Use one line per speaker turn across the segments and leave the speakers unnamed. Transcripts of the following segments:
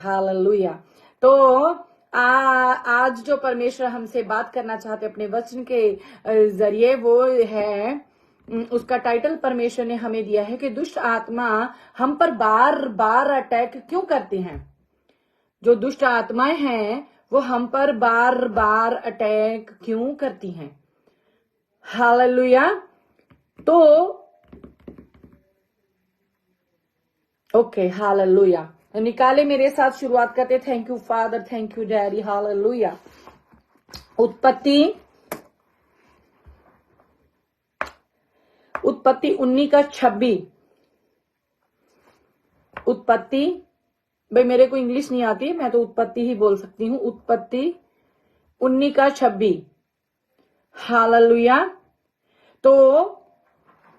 Hallelujah. तो आज जो परमेश्वर हमसे बात करना चाहते अपने वचन के जरिए वो है, उसका टाइटल परमेश्वर ने हमें दिया है कि दुष्ट आत्मा हम पर बार बार अटैक क्यों करते हैं। जो दुष्ट आत्माएं हैं वो हम पर बार बार अटैक क्यों करती हैं। हालेलुया। तो ओके, हालेलुया। तो निकाले मेरे साथ, शुरुआत करते। Thank you father, thank you daddy. Hallelujah. उत्पत्ति 19 का 26। उत्पत्ति, भाई मेरे को इंग्लिश नहीं आती, मैं तो उत्पत्ति ही बोल सकती हूँ। उत्पत्ति 19 का 26। हालेलुया। तो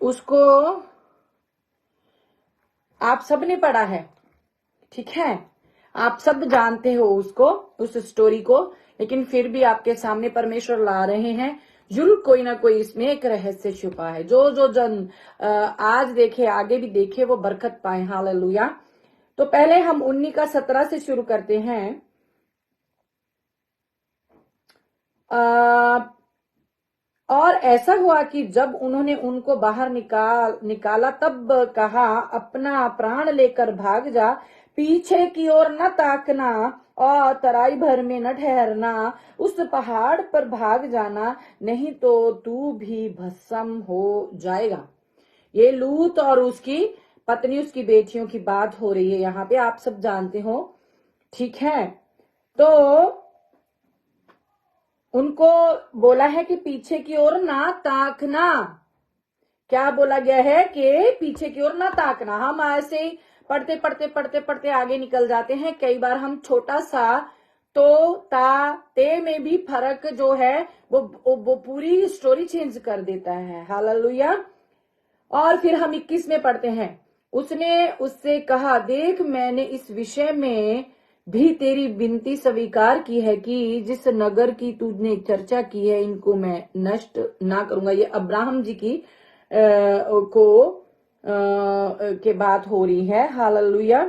उसको आप सबने पढ़ा है, ठीक है, आप सब जानते हो उसको, उस स्टोरी को, लेकिन फिर भी आपके सामने परमेश्वर ला रहे हैं। जरूर कोई ना कोई इसमें एक रहस्य छुपा है। जो जो जन आज देखे आगे भी देखे वो बरकत पाए। हालेलुया। तो पहले हम 19 का 17 से शुरू करते हैं। और ऐसा हुआ कि जब उन्होंने उनको बाहर निकाला तब कहा, अपना प्राण लेकर भाग जा, पीछे की ओर न ताकना और तराई भर में न ठहरना, उस पहाड़ पर भाग जाना, नहीं तो तू भी भस्म हो जाएगा। ये लूत और उसकी पत्नी, उसकी बेटियों की बात हो रही है यहाँ पे, आप सब जानते हो, ठीक है। तो उनको बोला है कि पीछे की ओर ना ताकना। क्या बोला गया है कि पीछे की ओर ना ताकना। हम ऐसे ही पढ़ते पढ़ते पढ़ते पढ़ते आगे निकल जाते हैं। कई बार हम छोटा सा तो ता ते में भी फर्क जो है वो पूरी स्टोरी चेंज कर देता है। हालेलुया। और फिर हम 21 में पढ़ते हैं, उसने उससे कहा, देख मैंने इस विषय में भी तेरी विनती स्वीकार की है कि जिस नगर की तूने चर्चा की है इनको मैं नष्ट ना करूंगा। ये अब्राहम जी की के बात हो रही है। हालेलुया।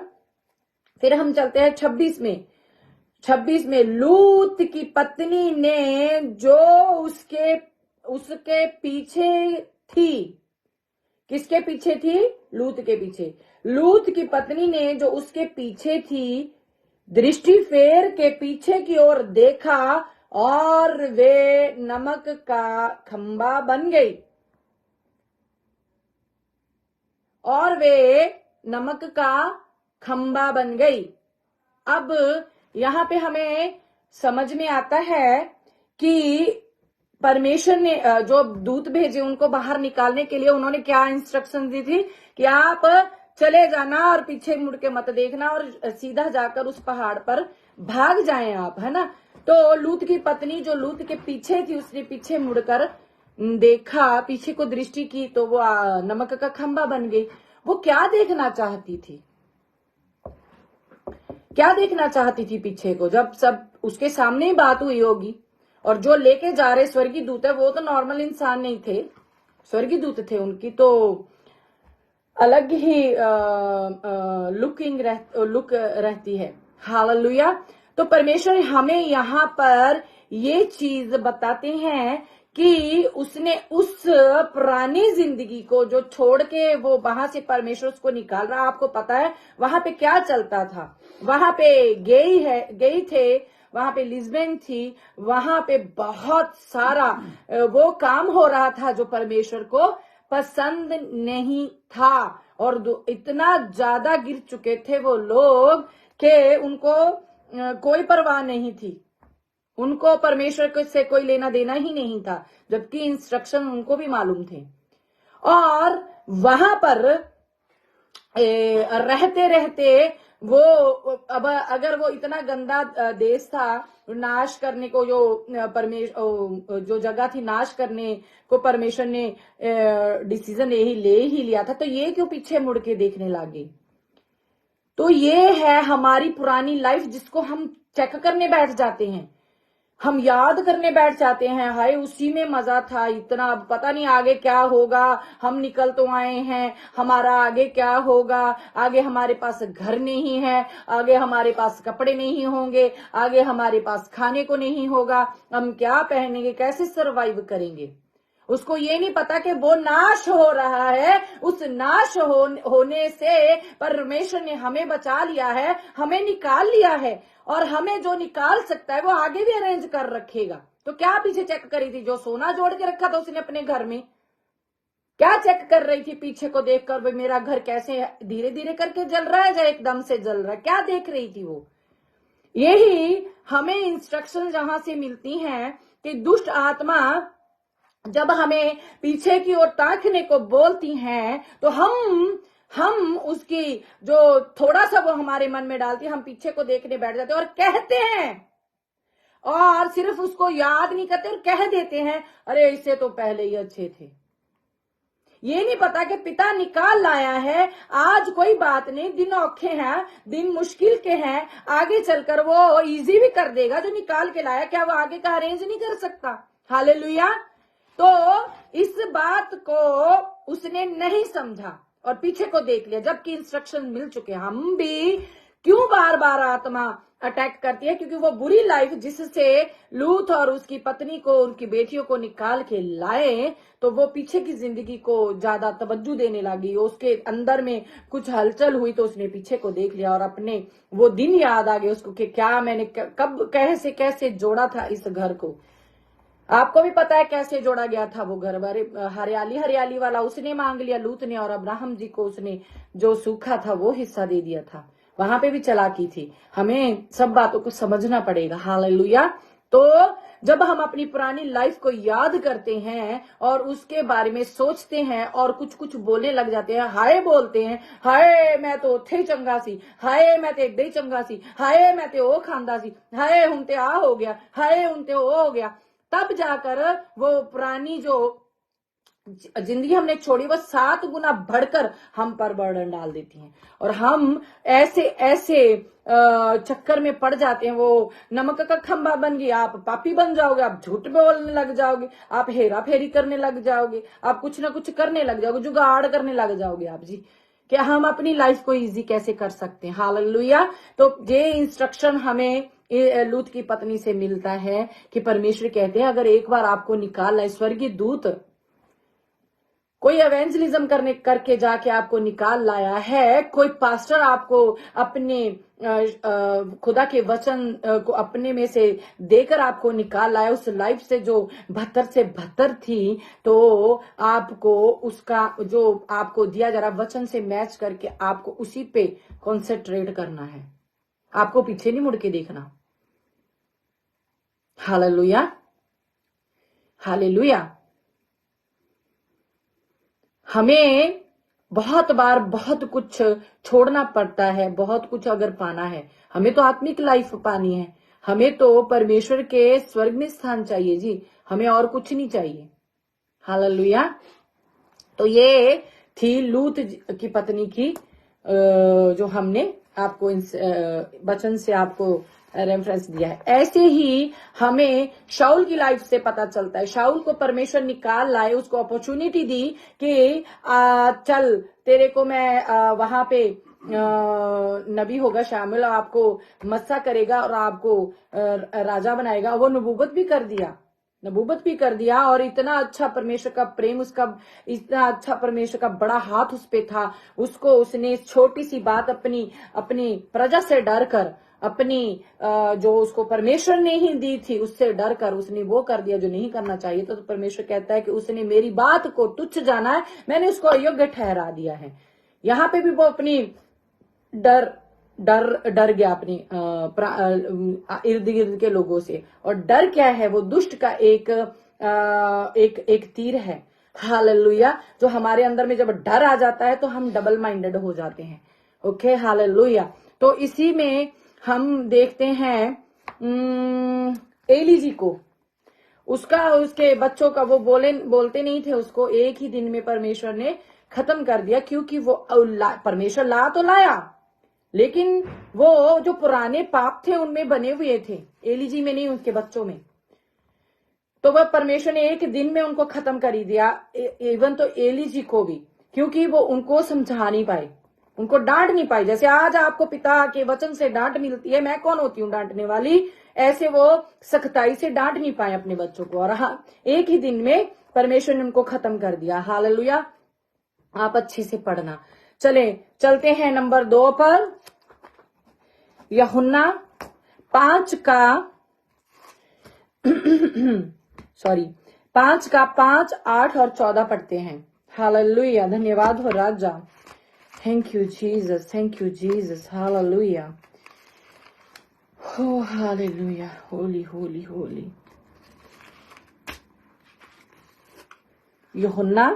फिर हम चलते हैं 26 में लूत की पत्नी ने जो उसके उसके पीछे थी। किसके पीछे थी? लूत के पीछे। लूत की पत्नी ने जो उसके पीछे थी, दृष्टि फेर के पीछे की ओर देखा और वे नमक का खंबा बन गई। और वे नमक का खंबा बन गई। अब यहाँ पे हमें समझ में आता है कि परमेश्वर ने जो दूत भेजे उनको बाहर निकालने के लिए, उन्होंने क्या इंस्ट्रक्शन दी थी कि आप चले जाना और पीछे मुड़ के मत देखना और सीधा जाकर उस पहाड़ पर भाग जाएं आप, है ना। तो लूत की पत्नी जो लूत के पीछे थी, उसने पीछे मुड़कर देखा, पीछे को दृष्टि की तो वो नमक का खंबा बन गई। वो क्या देखना चाहती थी? क्या देखना चाहती थी पीछे को? जब सब उसके सामने ही बात हुई होगी, और जो लेके जा रहे स्वर्गीय दूत है वो तो नॉर्मल इंसान नहीं थे, स्वर्गीय दूत थे। उनकी तो अलग ही लुक रहती है। हालेलुया। तो परमेश्वर हमें यहाँ पर ये चीज बताते हैं कि उसने उस पुरानी जिंदगी को जो छोड़ के वो वहां से परमेश्वर उसको निकाल रहा। आपको पता है वहां पे क्या चलता था? वहां पे गई थे, वहां पे लिस्बन थी, वहां पे बहुत सारा वो काम हो रहा था जो परमेश्वर को पसंद नहीं था। और इतना ज्यादा गिर चुके थे वो लोग कि उनको कोई परवाह नहीं थी। उनको परमेश्वर से कोई लेना देना ही नहीं था, जबकि इंस्ट्रक्शन उनको भी मालूम थे। और वहां पर रहते रहते वो, अब अगर वो इतना गंदा देश था, नाश करने को जो परमेश्वर जो जगह थी नाश करने को परमेश्वर ने डिसीजन यही ले ही लिया था, तो ये क्यों पीछे मुड़ के देखने लगे? तो ये है हमारी पुरानी लाइफ जिसको हम चेक करने बैठ जाते हैं। हम याद करने बैठ जाते हैं, हाय उसी में मजा था इतना, अब पता नहीं आगे क्या होगा, हम निकल तो आए हैं, हमारा आगे क्या होगा, आगे हमारे पास घर नहीं है, आगे हमारे पास कपड़े नहीं होंगे, आगे हमारे पास खाने को नहीं होगा, हम क्या पहनेंगे, कैसे सरवाइव करेंगे। उसको ये नहीं पता कि वो नाश हो रहा है, उस नाश होने से परमेश्वर ने हमें बचा लिया है, हमें निकाल लिया है, और हमें जो निकाल सकता है वो आगे भी अरेंज कर रखेगा। तो क्या पीछे चेक करी थी, जो सोना जोड़ के रखा था उसने अपने घर में, क्या चेक कर रही थी पीछे को देखकर, भाई मेरा घर कैसे धीरे धीरे करके जल रहा है या एकदम से जल रहा है, क्या देख रही थी वो। यही हमें इंस्ट्रक्शन जहां से मिलती हैं कि दुष्ट आत्मा जब हमें पीछे की ओर ताकने को बोलती हैं, तो हम उसकी जो थोड़ा सा वो हमारे मन में डालती है, हम पीछे को देखने बैठ जाते हैं और कहते हैं, और सिर्फ उसको याद नहीं करते और कह देते हैं, अरे इससे तो पहले ही अच्छे थे। ये नहीं पता कि पिता निकाल लाया है, आज कोई बात नहीं, दिन औखे हैं, दिन मुश्किल के हैं, आगे चलकर वो इजी भी कर देगा। जो निकाल के लाया, क्या वो आगे का अरेंज नहीं कर सकता। हालेलुया। तो इस बात को उसने नहीं समझा और पीछे को देख लिया, जबकि इंस्ट्रक्शन मिल चुके। हम भी क्यों बार बार आत्मा अटैक करती है, क्योंकि वो बुरी लाइफ जिससे लूत और उसकी पत्नी को, उनकी बेटियों को निकाल के लाए, तो वो पीछे की जिंदगी को ज्यादा तवज्जो देने लगी। उसके अंदर में कुछ हलचल हुई तो उसने पीछे को देख लिया और अपने वो दिन याद आ गए उसको कि क्या मैंने कब कैसे कैसे जोड़ा था इस घर को। आपको भी पता है कैसे जोड़ा गया था वो घर, हरियाली हरियाली वाला उसने मांग लिया लूत ने, और अब्राहम जी को उसने जो सूखा था वो हिस्सा दे दिया था। वहां पे भी चालाकी थी। हमें सब बातों को समझना पड़ेगा। हालेलुया। तो जब हम अपनी पुरानी लाइफ को याद करते हैं और उसके बारे में सोचते हैं और कुछ कुछ बोलने लग जाते हैं, हाय बोलते हैं, हाय मैं तो थे चंगा सी, हाय मैं तो एकदम चंगा सी, हाय मैं तो वो खांदा सी, हाय हुन ते आ हो गया, हाय हुन ते वो हो गया, तब जाकर वो पुरानी जो जिंदगी हमने छोड़ी वो 7 गुना बढ़कर हम पर बर्डन डाल देती हैं, और हम ऐसे ऐसे चक्कर में पड़ जाते हैं। वो नमक का खंभा बन गया, आप पापी बन जाओगे, आप झूठ बोलने लग जाओगे, आप हेरा फेरी करने लग जाओगे, आप कुछ ना कुछ करने लग जाओगे, जुगाड़ करने लग जाओगे आप जी। क्या हम अपनी लाइफ को इजी कैसे कर सकते हैं। हालेलुया। तो ये इंस्ट्रक्शन हमें लूत की पत्नी से मिलता है कि परमेश्वर कहते हैं, अगर एक बार आपको निकाल लाए, स्वर्गीय दूत कोई एवेंजलिज्म करके जाके आपको निकाल लाया है, कोई पास्टर आपको अपने खुदा के वचन को अपने में से देकर आपको निकाल लाया, उस लाइफ से जो 72 से 72 थी, तो आपको उसका जो आपको दिया जा रहा वचन से मैच करके आपको उसी पे कॉन्सेंट्रेट करना है। आपको पीछे नहीं मुड़ के देखना। हालेलुया। हालेलुया। हमें बहुत बार बहुत कुछ छोड़ना पड़ता है, बहुत कुछ अगर पाना है। हमें तो आत्मिक लाइफ पानी है, हमें तो परमेश्वर के स्वर्ग में स्थान चाहिए जी, हमें और कुछ नहीं चाहिए। हालेलुया। तो ये थी लूत की पत्नी की जो हमने आपको वचन से आपको रेफरेंस दिया है। ऐसे ही हमें शाऊल की लाइफ से पता चलता है। शाऊल को परमेश्वर निकाल लाए, उसको अपॉर्चुनिटी दी कि चल तेरे को मैं वहां पे नबी होगा शामिल, आपको मस्सा करेगा और आपको राजा बनाएगा। वो नबूवत भी कर दिया, नबूवत भी कर दिया, और इतना अच्छा परमेश्वर का प्रेम, उसका इतना अच्छा परमेश्वर का बड़ा हाथ उस पे था। उसको उसने छोटी सी बात अपनी प्रजा से डर कर, अपनी जो उसको परमेश्वर ने ही दी थी उससे डर कर उसने वो कर दिया जो नहीं करना चाहिए। तो परमेश्वर कहता है कि उसने मेरी बात को तुच्छ जाना है, मैंने उसको अयोग्य ठहरा दिया है। यहाँ पे भी वो अपनी डर गया अपनी इर्द गिर्द के लोगों से। और डर क्या है, वो दुष्ट का एक तीर है। हालेलुया। जो हमारे अंदर में जब डर आ जाता है तो हम डबल माइंडेड हो जाते हैं। Okay, hallelujah. तो इसी में हम देखते हैं एली जी को, उसके बच्चों का वो बोलते नहीं थे, उसको एक ही दिन में परमेश्वर ने खत्म कर दिया, क्योंकि वो परमेश्वर ला तो लाया, लेकिन वो जो पुराने पाप थे उनमें बने हुए थे, एली जी में नहीं, उसके बच्चों में। तो वह परमेश्वर ने एक दिन में उनको खत्म कर ही दिया। इवन तो एली जी को भी, क्योंकि वो उनको समझा नहीं पाए, उनको डांट नहीं पाई। जैसे आज आपको पिता के वचन से डांट मिलती है, मैं कौन होती हूँ डांटने वाली, ऐसे वो सख्ताई से डांट नहीं पाए अपने बच्चों को। और हाँ, एक ही दिन में परमेश्वर ने उनको खत्म कर दिया। हालेलुया। आप अच्छे से पढ़ना। चलते हैं नंबर 2 पर। यूहन्ना 5 का 5, 8 और 14 पढ़ते हैं। हालेलुया। धन्यवाद हो राजा। Thank you Jesus, thank you Jesus. Hallelujah, हो हालेलुया, होली होली होली। यूहन्ना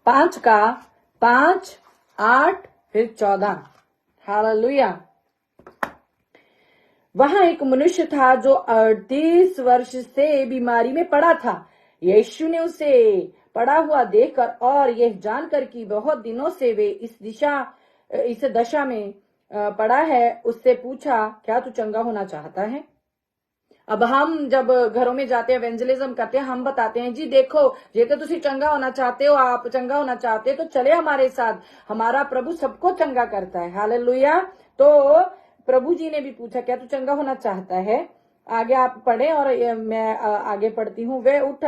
5 का 5, 8 फिर 14। हालेलुया। वहां एक मनुष्य था जो 38 वर्ष से बीमारी में पड़ा था। यीशु ने उसे पड़ा हुआ देखकर और यह जानकर कि बहुत दिनों से वे इस दशा में पड़ा है, उससे पूछा, क्या तू चंगा होना चाहता है? अब हम जब घरों में जाते हैं, एवेंजलिज्म करते हैं, हम बताते हैं जी देखो जे तो तुसी चंगा होना चाहते हो, आप चंगा होना चाहते हो तो चले हमारे साथ, हमारा प्रभु सबको चंगा करता है। हालेलुया। तो प्रभु जी ने भी पूछा, क्या तू चंगा होना चाहता है? आगे आप पढ़े और मैं आगे पढ़ती हूँ। वे उठ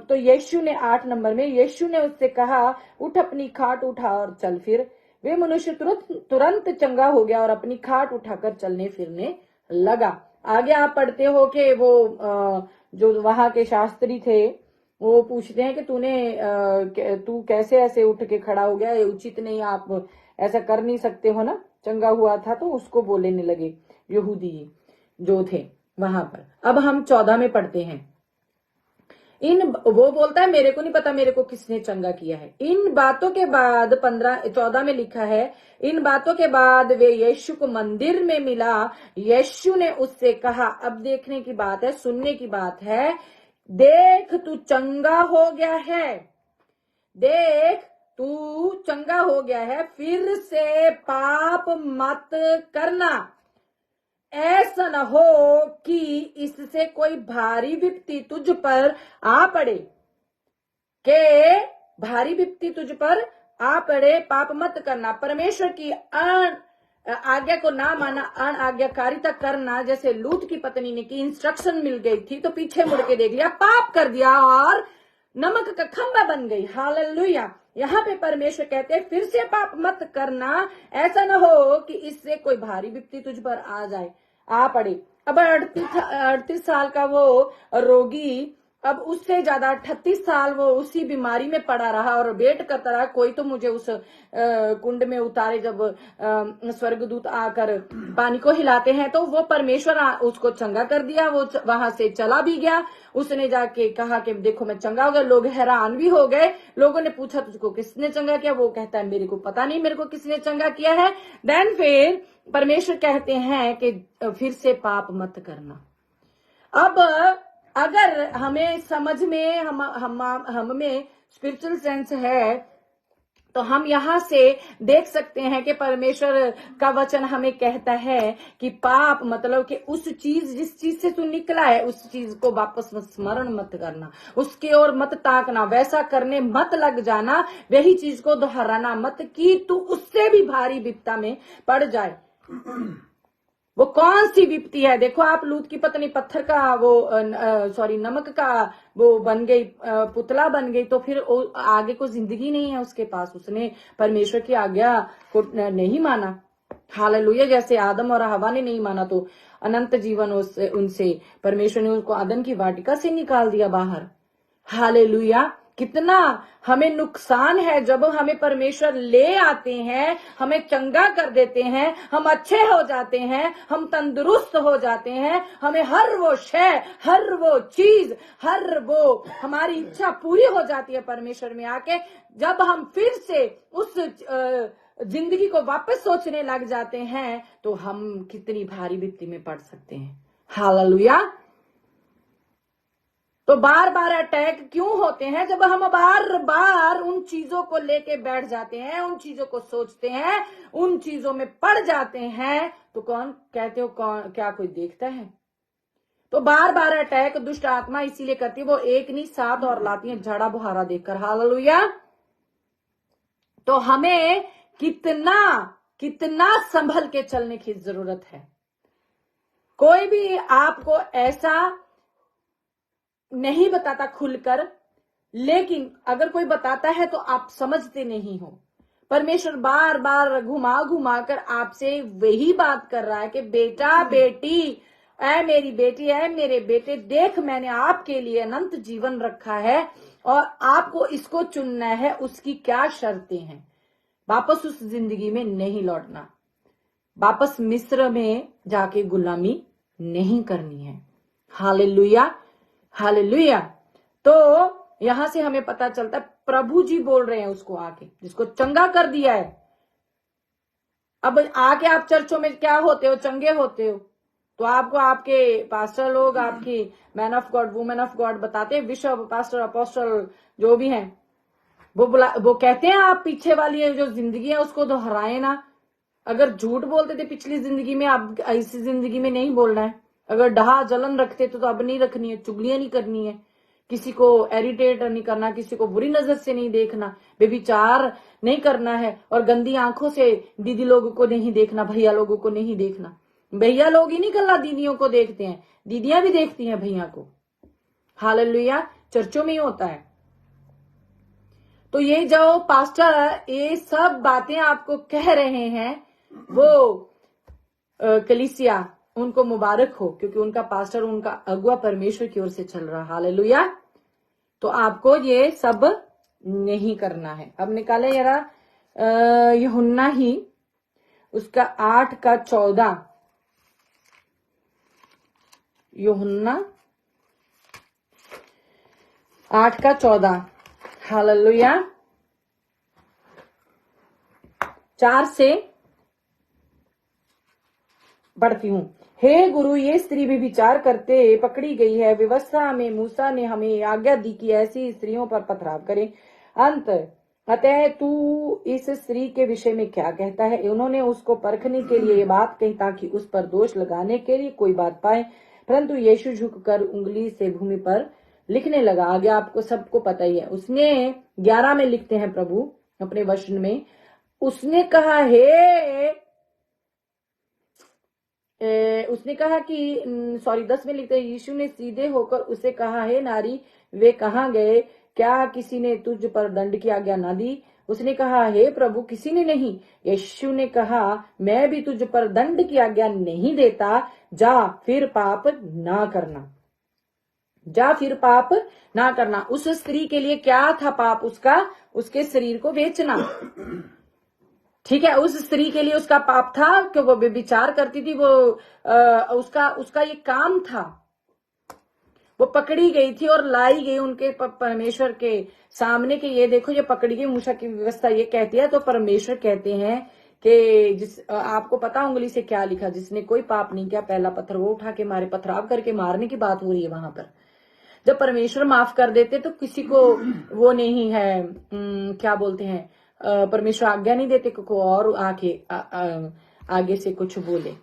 तो यीशु ने 8 नंबर में, यीशु ने उससे कहा, उठ अपनी खाट उठा और चल फिर। वे मनुष्य तुरंत चंगा हो गया और अपनी खाट उठाकर चलने फिरने लगा। आगे आप पढ़ते हो कि वो जो वहां के शास्त्री थे वो पूछते हैं कि तू कैसे ऐसे उठ के खड़ा हो गया, ये उचित नहीं, आप ऐसा कर नहीं सकते हो ना, चंगा हुआ था। तो उसको बोलने लगे यहूदी जो थे वहां पर। अब हम 14 में पढ़ते हैं। वो बोलता है, मेरे को नहीं पता मेरे को किसने चंगा किया है। इन बातों के बाद 14 में लिखा है, इन बातों के बाद वे यीशु को मंदिर में मिला। यीशु ने उससे कहा, अब देखने की बात है, सुनने की बात है, देख तू चंगा हो गया है, देख तू चंगा हो गया है, फिर से पाप मत करना, ऐसा न हो कि इससे कोई भारी विपत्ति तुझ पर आ पड़े, के भारी विपत्ति तुझ पर आ पड़े। पाप मत करना, परमेश्वर की आज्ञा को ना माना, अन आज्ञाकारिता करना, जैसे लूत की पत्नी ने की, इंस्ट्रक्शन मिल गई थी तो पीछे मुड़ के देख लिया, पाप कर दिया और नमक का खंबा बन गई। हालेलुया। यहाँ पे परमेश्वर कहते हैं, फिर से पाप मत करना, ऐसा न हो कि इससे कोई भारी विपत्ति तुझ पर आ पड़े। अब 38 साल का वो रोगी, अब उससे ज्यादा 38 साल वो उसी बीमारी में पड़ा रहा और वेट करता रहा, कोई तो मुझे उस कुंड में उतारे। जब स्वर्गदूत आकर पानी को हिलाते हैं तो वो परमेश्वर उसको चंगा कर दिया, वो वहां से चला भी गया। उसने जाके कहा कि देखो मैं चंगा हो गया। लोग हैरान भी हो गए। लोगों ने पूछा, तुझको किसने चंगा किया? वो कहता है, मेरे को पता नहीं मेरे को किसने चंगा किया है। देन फिर परमेश्वर कहते हैं कि फिर से पाप मत करना। अब अगर हमें समझ में हम में स्पिरिचुअल सेंस है तो हम यहाँ से देख सकते हैं कि परमेश्वर का वचन हमें कहता है कि पाप मतलब कि उस चीज, जिस चीज से तू निकला है, उस चीज को वापस स्मरण मत करना, उसके ओर मत ताकना, वैसा करने मत लग जाना, वही चीज को दोहराना मत कि तू उससे भी भारी विपत्ता में पड़ जाए। वो कौन सी विपत्ति है? देखो आप, लूत की पत्नी पत्थर का नमक का वो बन गई, पुतला बन गई, तो फिर आगे को जिंदगी नहीं है उसके पास। उसने परमेश्वर की आज्ञा को नहीं माना। हालेलुया। जैसे आदम और हवा ने नहीं माना तो अनंत जीवन उनसे परमेश्वर ने उनको आदम की वाटिका से निकाल दिया बाहर। हालेलुया। कितना हमें नुकसान है जब हमें परमेश्वर ले आते हैं, हमें चंगा कर देते हैं, हम अच्छे हो जाते हैं, हम तंदुरुस्त हो जाते हैं, हमें हर वो शय, हर वो चीज, हर वो हमारी इच्छा पूरी हो जाती है परमेश्वर में आके। जब हम फिर से उस जिंदगी को वापस सोचने लग जाते हैं तो हम कितनी भारी विपत्ति में पड़ सकते हैं। हालेलुया। तो बार बार अटैक क्यों होते हैं? जब हम बार बार उन चीजों को लेके बैठ जाते हैं, उन चीजों को सोचते हैं, उन चीजों में पड़ जाते हैं। तो कौन कहते हो, क्या कोई देखता है? तो बार बार अटैक दुष्ट आत्मा इसीलिए करती है, वो एक नहीं 7 और लाती है झाड़ा बुहारा देखकर। हालेलुया। तो हमें कितना कितना संभल के चलने की जरूरत है। कोई भी आपको ऐसा नहीं बताता खुलकर, लेकिन अगर कोई बताता है तो आप समझते नहीं हो। परमेश्वर बार बार घुमा घुमा कर आपसे वही बात कर रहा है कि बेटा बेटी, ऐ मेरी बेटी, ऐ मेरे बेटे, देख मैंने आपके लिए अनंत जीवन रखा है और आपको इसको चुनना है। उसकी क्या शर्तें हैं? वापस उस जिंदगी में नहीं लौटना, वापस मिस्र में जाके गुलामी नहीं करनी है। Hallelujah, hallelujah. तो यहां से हमें पता चलता है प्रभु जी बोल रहे हैं उसको आके, जिसको चंगा कर दिया है। अब आके आप चर्चों में क्या होते हो? चंगे होते हो। तो आपको आपके पास्टर लोग, आपकी man of God, women of God बताते हैं, बिशप, पास्टर, अपोस्टल जो भी हैं, वो कहते हैं आप पीछे वाली जो जिंदगी है उसको दोहराए ना। अगर झूठ बोलते थे पिछली जिंदगी में, अब ऐसी जिंदगी में नहीं बोलना है। अगर डहा जलन रखते तो अब नहीं रखनी है। चुगलियां नहीं करनी है, किसी को इरिटेट नहीं करना, किसी को बुरी नजर से नहीं देखना, बेविचार नहीं करना है, और गंदी आंखों से दीदी लोगों को नहीं देखना, भैया लोगों को नहीं देखना। भैया लोग ही नहीं कल्ला दीदियों को देखते हैं, दीदियां भी देखती हैं भैया को। हालेलुया। चर्चों में ही होता है। तो ये जो पास्टर ये सब बातें आपको कह रहे हैं, वो कलीसिया उनको मुबारक हो, क्योंकि उनका पास्टर, उनका अगुआ परमेश्वर की ओर से चल रहा। हालेलुया। तो आपको ये सब नहीं करना है। अब निकाले जरा यूहन्ना ही उसका 8:14, यूहन्ना 8:14। हालेलुया। 4 से पढ़ती हूं। हे गुरु, ये स्त्री भी विचार करते पकड़ी गई है। व्यवस्था में मूसा ने हमें आज्ञा दी कि ऐसी स्त्रियों पर पथराव करें। अतः तू इस स्त्री के विषय में क्या कहता है? उन्होंने उसको परखने के लिए ये बात कही ताकि उस पर दोष लगाने के लिए कोई बात पाए। परंतु यीशु झुककर उंगली से भूमि पर लिखने लगा। आगे आपको सबको पता ही है। उसने 11 में लिखते हैं प्रभु अपने वचन में, उसने कहा उसने कहा कि 10 में लिखते हैं, यीशु ने सीधे होकर उसे कहा, हे नारी, वे कहाँ गए? क्या किसी ने तुझ पर दंड की आज्ञा ना दी? उसने कहा, हे प्रभु, किसी ने नहीं। यीशु ने कहा, मैं भी तुझ पर दंड की आज्ञा नहीं देता। जा फिर पाप ना करना, जा फिर पाप ना करना। उस स्त्री के लिए क्या था पाप? उसके शरीर को बेचना। ठीक है, उस स्त्री के लिए उसका पाप था कि वो व्यभिचार करती थी। वो उसका ये काम था। वो पकड़ी गई थी और लाई गई उनके परमेश्वर के सामने के, ये देखो ये पकड़ी गई। मूसा की व्यवस्था ये कहती है। तो परमेश्वर कहते हैं कि आपको पता उंगली से क्या लिखा? जिसने कोई पाप नहीं किया पहला पत्थर वो उठा के मारे। पथराव करके मारने की बात हो रही है वहां पर। जब परमेश्वर माफ कर देते तो किसी को वो नहीं है, क्या बोलते हैं, परमेश्वर आज्ञा नहीं देते को और आके आगे से कुछ बोले।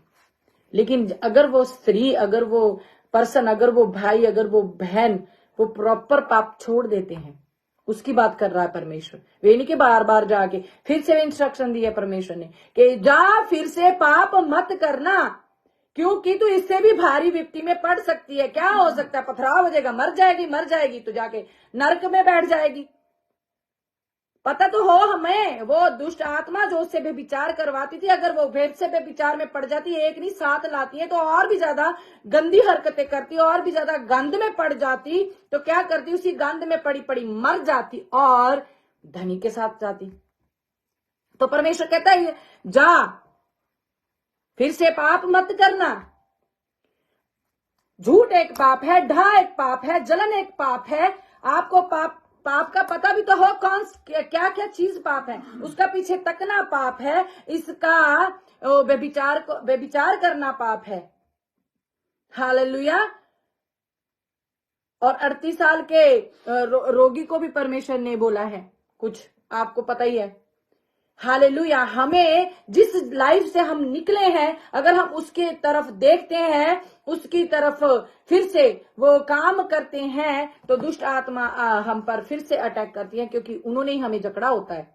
लेकिन अगर वो स्त्री, अगर वो पर्सन, अगर वो भाई, अगर वो बहन, वो प्रॉपर पाप छोड़ देते हैं, उसकी बात कर रहा है परमेश्वर। वे नहीं कि बार बार जाके फिर से इंस्ट्रक्शन दिया परमेश्वर ने कि जा फिर से पाप मत करना, क्योंकि तू इससे भी भारी विपत्ति में पड़ सकती है। क्या हो सकता है? पथराव हो जाएगा, मर जाएगी तो जाके नरक में बैठ जाएगी। पता तो हो हमें, वो दुष्ट आत्मा जो उससे व्यभिचार करवाती थी, अगर वो फिर से व्यभिचार में पड़ जाती, एक नहीं 7 लाती है, तो और भी ज्यादा गंदी हरकतें करती, और भी ज्यादा गंद में पड़ जाती। तो क्या करती? उसी गंद में पड़ी पड़ी मर जाती और धनी के साथ जाती। तो परमेश्वर कहता है जा फिर से पाप मत करना। झूठ एक पाप है, ढा एक पाप है, जलन एक पाप है। आपको पाप का पता भी तो हो कौन क्या क्या चीज पाप है, उसका पीछे तकना पाप है, इसका व्यभिचार करना पाप है। हालेलुया। और 38 साल के रोगी को भी परमेश्वर ने बोला है कुछ, आपको पता ही है। हालेलुया। हमें जिस लाइफ से हम निकले हैं, अगर हम उसके तरफ देखते हैं, उसकी तरफ फिर से वो काम करते हैं, तो दुष्ट आत्मा हम पर फिर से अटैक करती है, क्योंकि उन्होंने ही हमें जकड़ा होता है।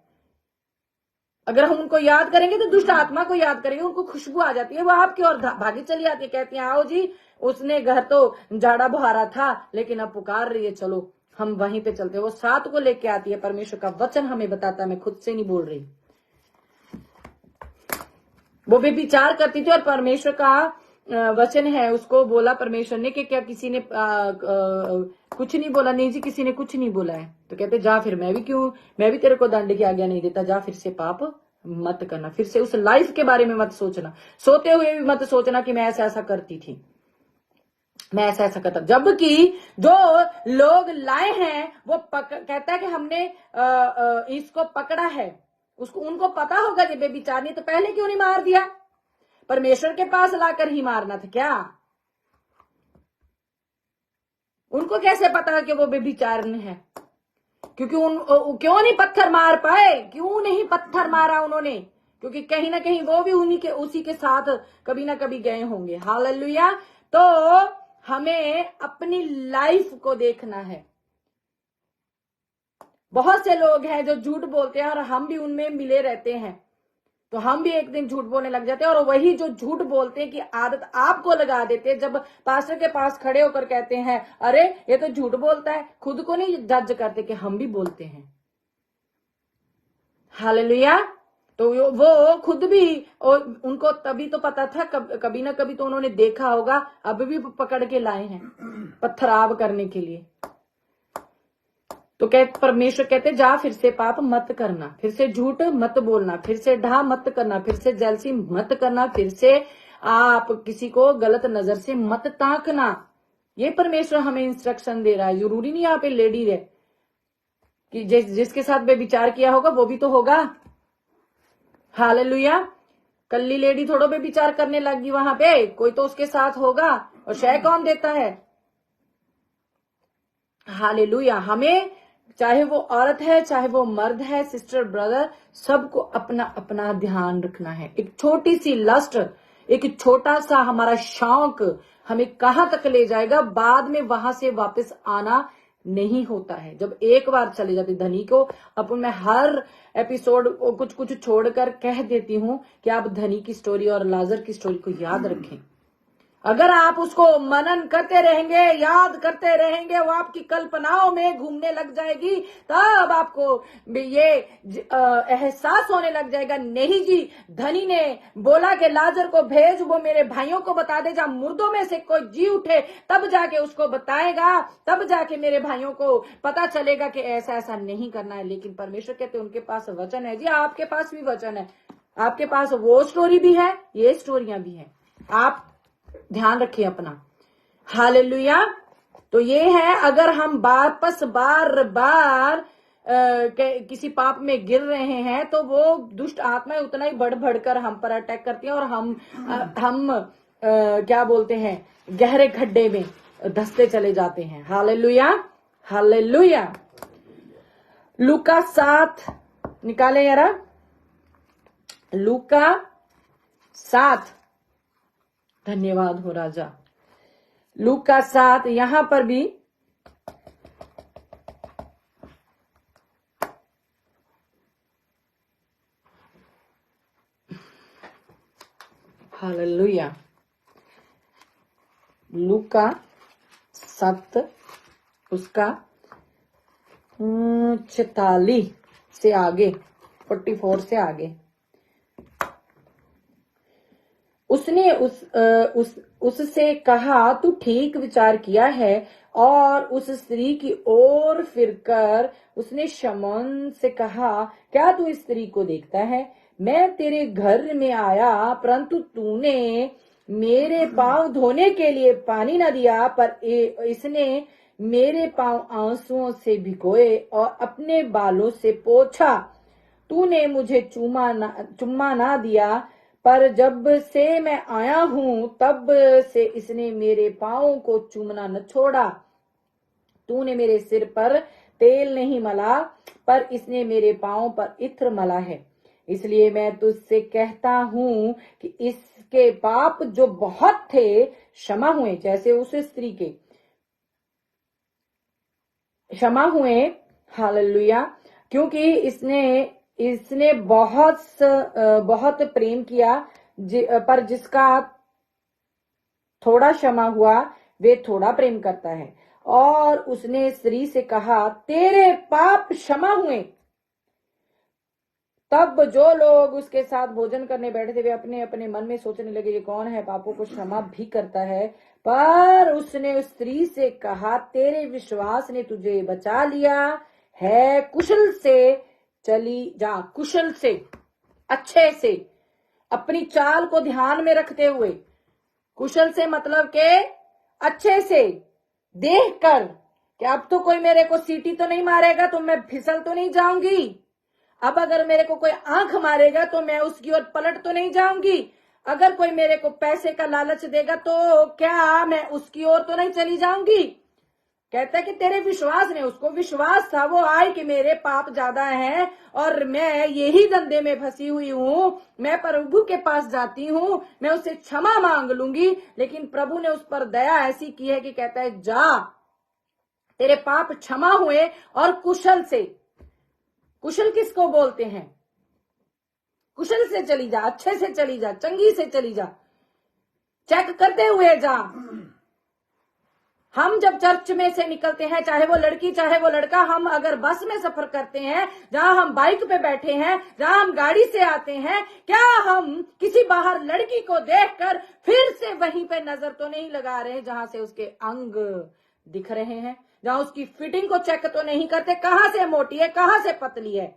अगर हम उनको याद करेंगे तो दुष्ट आत्मा को याद करेंगे, उनको खुशबू आ जाती है, वो आपकी ओर भागी चली आती है, कहती है आओ जी, उसने घर तो झाड़ा बुहारा था लेकिन अब पुकार रही है, चलो हम वहीं पे चलते हैं। वो साथ को लेके आती है। परमेश्वर का वचन हमें बताता है, मैं खुद से नहीं बोल रही। वो भी विचार करती थी और परमेश्वर का वचन है, उसको बोला परमेश्वर ने कि क्या किसी ने कुछ नहीं बोला? नहीं जी, किसी ने कुछ नहीं बोला है। तो कहते जा फिर, मैं भी तेरे को दंड की आज्ञा नहीं देता, जा फिर से पाप मत करना, फिर से उस लाइफ के बारे में मत सोचना, सोते हुए भी मत सोचना कि मैं ऐसा ऐसा करती थी, मैं ऐसा ऐसा करता। जबकि जो लोग लाए हैं वो कहता है कि हमने इसको पकड़ा है, उसको उनको पता होगा ये बेविचार नहीं, तो पहले क्यों नहीं मार दिया? परमेश्वर के पास लाकर ही मारना था क्या? उनको कैसे पता कि वो बेविचार है? क्योंकि क्यों नहीं पत्थर मार पाए? क्यों नहीं पत्थर मारा उन्होंने? क्योंकि कहीं ना कहीं वो भी उसी के साथ कभी ना कभी गए होंगे। हालेलुया। तो हमें अपनी लाइफ को देखना है। बहुत से लोग हैं जो झूठ बोलते हैं और हम भी उनमें मिले रहते हैं, तो हम भी एक दिन झूठ बोलने लग जाते हैं, और वही जो झूठ बोलते हैं की आदत आपको लगा देते हैं। जब पास्टर के पास खड़े होकर कहते हैं अरे ये तो झूठ बोलता है, खुद को नहीं जज करते कि हम भी बोलते हैं। हालेलुया। तो वो खुद भी, और उनको तभी तो पता था, कभी ना कभी तो उन्होंने देखा होगा, अब भी पकड़ के लाए हैं पत्थराव करने के लिए। तो परमेश्वर कहते जा फिर से पाप मत करना, फिर से झूठ मत बोलना, फिर से ढा मत करना, फिर से जेलसी मत करना, फिर से आप किसी को गलत नजर से मत ताकना। ये परमेश्वर हमें इंस्ट्रक्शन दे रहा है। जरूरी नहीं यहाँ पे लेडी है कि जिसके साथ बेविचार किया होगा वो भी तो होगा। हालेलुया। कल्ली लेडी थोड़ो बेविचार करने लगी वहां पे, कोई तो उसके साथ होगा, और शय कौन देता है? हालेलुया। हमें, चाहे वो औरत है चाहे वो मर्द है, सिस्टर ब्रदर, सबको अपना अपना ध्यान रखना है। एक छोटी सी लस्ट, एक छोटा सा हमारा शौक हमें कहां तक ले जाएगा, बाद में वहां से वापस आना नहीं होता है। जब एक बार चले जाते धनी को, अपन मैं हर एपिसोड कुछ कुछ छोड़कर कह देती हूं कि आप धनी की स्टोरी और लाजर की स्टोरी को याद रखें। अगर आप उसको मनन करते रहेंगे, याद करते रहेंगे, वो आपकी कल्पनाओं में घूमने लग जाएगी, तब आपको ये एहसास होने लग जाएगा, नहीं जी, धनी ने बोला कि लाजर को भेज, वो मेरे भाइयों को बता दे, जब मुर्दों में से कोई जी उठे तब जाके उसको बताएगा, तब जाके मेरे भाइयों को पता चलेगा कि ऐसा ऐसा नहीं करना है। लेकिन परमेश्वर कहते उनके पास वचन है। जी आपके पास भी वचन है, आपके पास वो स्टोरी भी है, ये स्टोरियां भी है। आप ध्यान रखिए अपना। हालेलुया। तो ये है, अगर हम वापस बार बार किसी पाप में गिर रहे हैं, तो वो दुष्ट आत्माएं उतना ही बढ़ बढ़कर हम पर अटैक करती हैं, और हम क्या बोलते हैं, गहरे गड्ढे में धंसते चले जाते हैं। हालेलुया। हालेलुया। लूका 7 निकाले यारा, लूका 7। धन्यवाद हो राजा। लूका 7, यहां पर भी हालेलुया। लूका 7 उसका 46 से आगे, 44 से आगे, उसने उससे कहा तू ठीक विचार किया है, और उस स्त्री की ओर फिरकर उसने शमौन से कहा क्या तू इस स्त्री को देखता है? मैं तेरे घर में आया, परंतु तूने मेरे पांव धोने के लिए पानी न दिया, पर इसने मेरे पांव आंसुओं से भिगोए और अपने बालों से पोंछा। तूने मुझे चुम्मा ना दिया, पर जब से मैं आया हूं तब से इसने मेरे पांवों को चूमना न छोड़ा। तूने मेरे सिर पर तेल नहीं मला, पर इसने मेरे पांव पर इत्र मला है। इसलिए मैं तुझसे कहता हूं कि इसके पाप जो बहुत थे क्षमा हुए, जैसे उस स्त्री के क्षमा हुए। हालेलुया। क्योंकि इसने इसने बहुत प्रेम किया, पर जिसका थोड़ा क्षमा हुआ वे थोड़ा प्रेम करता है। और उसने स्त्री से कहा, तेरे पाप क्षमा हुए। तब जो लोग उसके साथ भोजन करने बैठे थे वे अपने अपने मन में सोचने लगे, ये कौन है पापों को क्षमा भी करता है। पर उसने उस स्त्री से कहा, तेरे विश्वास ने तुझे बचा लिया है, कुशल से चली जा। कुशल से, अच्छे से, अपनी चाल को ध्यान में रखते हुए। कुशल से मतलब के अच्छे से देख कर कि अब तो कोई मेरे को सीटी तो नहीं मारेगा, तो मैं फिसल तो नहीं जाऊंगी। अब अगर मेरे को कोई आंख मारेगा तो मैं उसकी ओर पलट तो नहीं जाऊंगी। अगर कोई मेरे को पैसे का लालच देगा तो क्या मैं उसकी ओर तो नहीं चली जाऊंगी। कहता है कि तेरे विश्वास ने, उसको विश्वास था, वो आए कि मेरे पाप ज्यादा हैं और मैं यही धंधे में फंसी हुई हूं, मैं प्रभु के पास जाती हूं, मैं उससे क्षमा मांग लूंगी। लेकिन प्रभु ने उस पर दया ऐसी की है कि कहता है, जा, तेरे पाप क्षमा हुए और कुशल से। कुशल किसको बोलते हैं? कुशल से चली जा, अच्छे से चली जा, चंगी से चली जा, चेक करते हुए जा। हम जब चर्च में से निकलते हैं, चाहे वो लड़की चाहे वो लड़का, हम अगर बस में सफर करते हैं, जहां हम बाइक पे बैठे हैं, जहां हम गाड़ी से आते हैं, क्या हम किसी बाहर लड़की को देखकर फिर से वहीं पे नजर तो नहीं लगा रहे जहां से उसके अंग दिख रहे हैं? जहां उसकी फिटिंग को चेक तो नहीं करते, कहां से मोटी है, कहां से पतली है?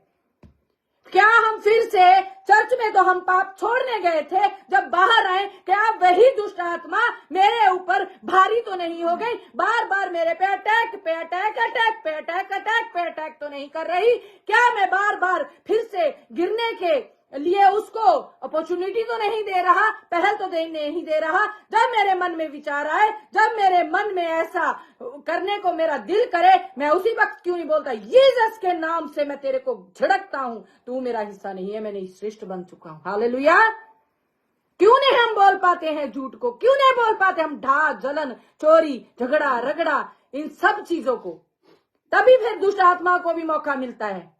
क्या हम फिर से, चर्च में तो हम पाप छोड़ने गए थे, जब बाहर आए क्या वही दुष्ट आत्मा मेरे ऊपर भारी तो नहीं हो गई, बार बार मेरे पे अटैक पे अटैक, अटैक पे अटैक, अटैक पे अटैक तो नहीं कर रही? क्या मैं बार बार फिर से गिरने के लिए उसको अपॉर्चुनिटी तो नहीं दे रहा, पहल तो नहीं दे रहा? जब मेरे मन में विचार आए, जब मेरे मन में ऐसा करने को मेरा दिल करे, मैं उसी वक्त क्यों नहीं बोलता, यीशु के नाम से मैं तेरे को झड़कता हूं, तू मेरा हिस्सा नहीं है, मैं श्रेष्ठ बन चुका हूं। हालेलुया। क्यों नहीं हम बोल पाते हैं झूठ को? क्यों नहीं बोल पाते हम ढा, जलन, चोरी, झगड़ा, रगड़ा, इन सब चीजों को? तभी फिर दुष्ट आत्मा को भी मौका मिलता है।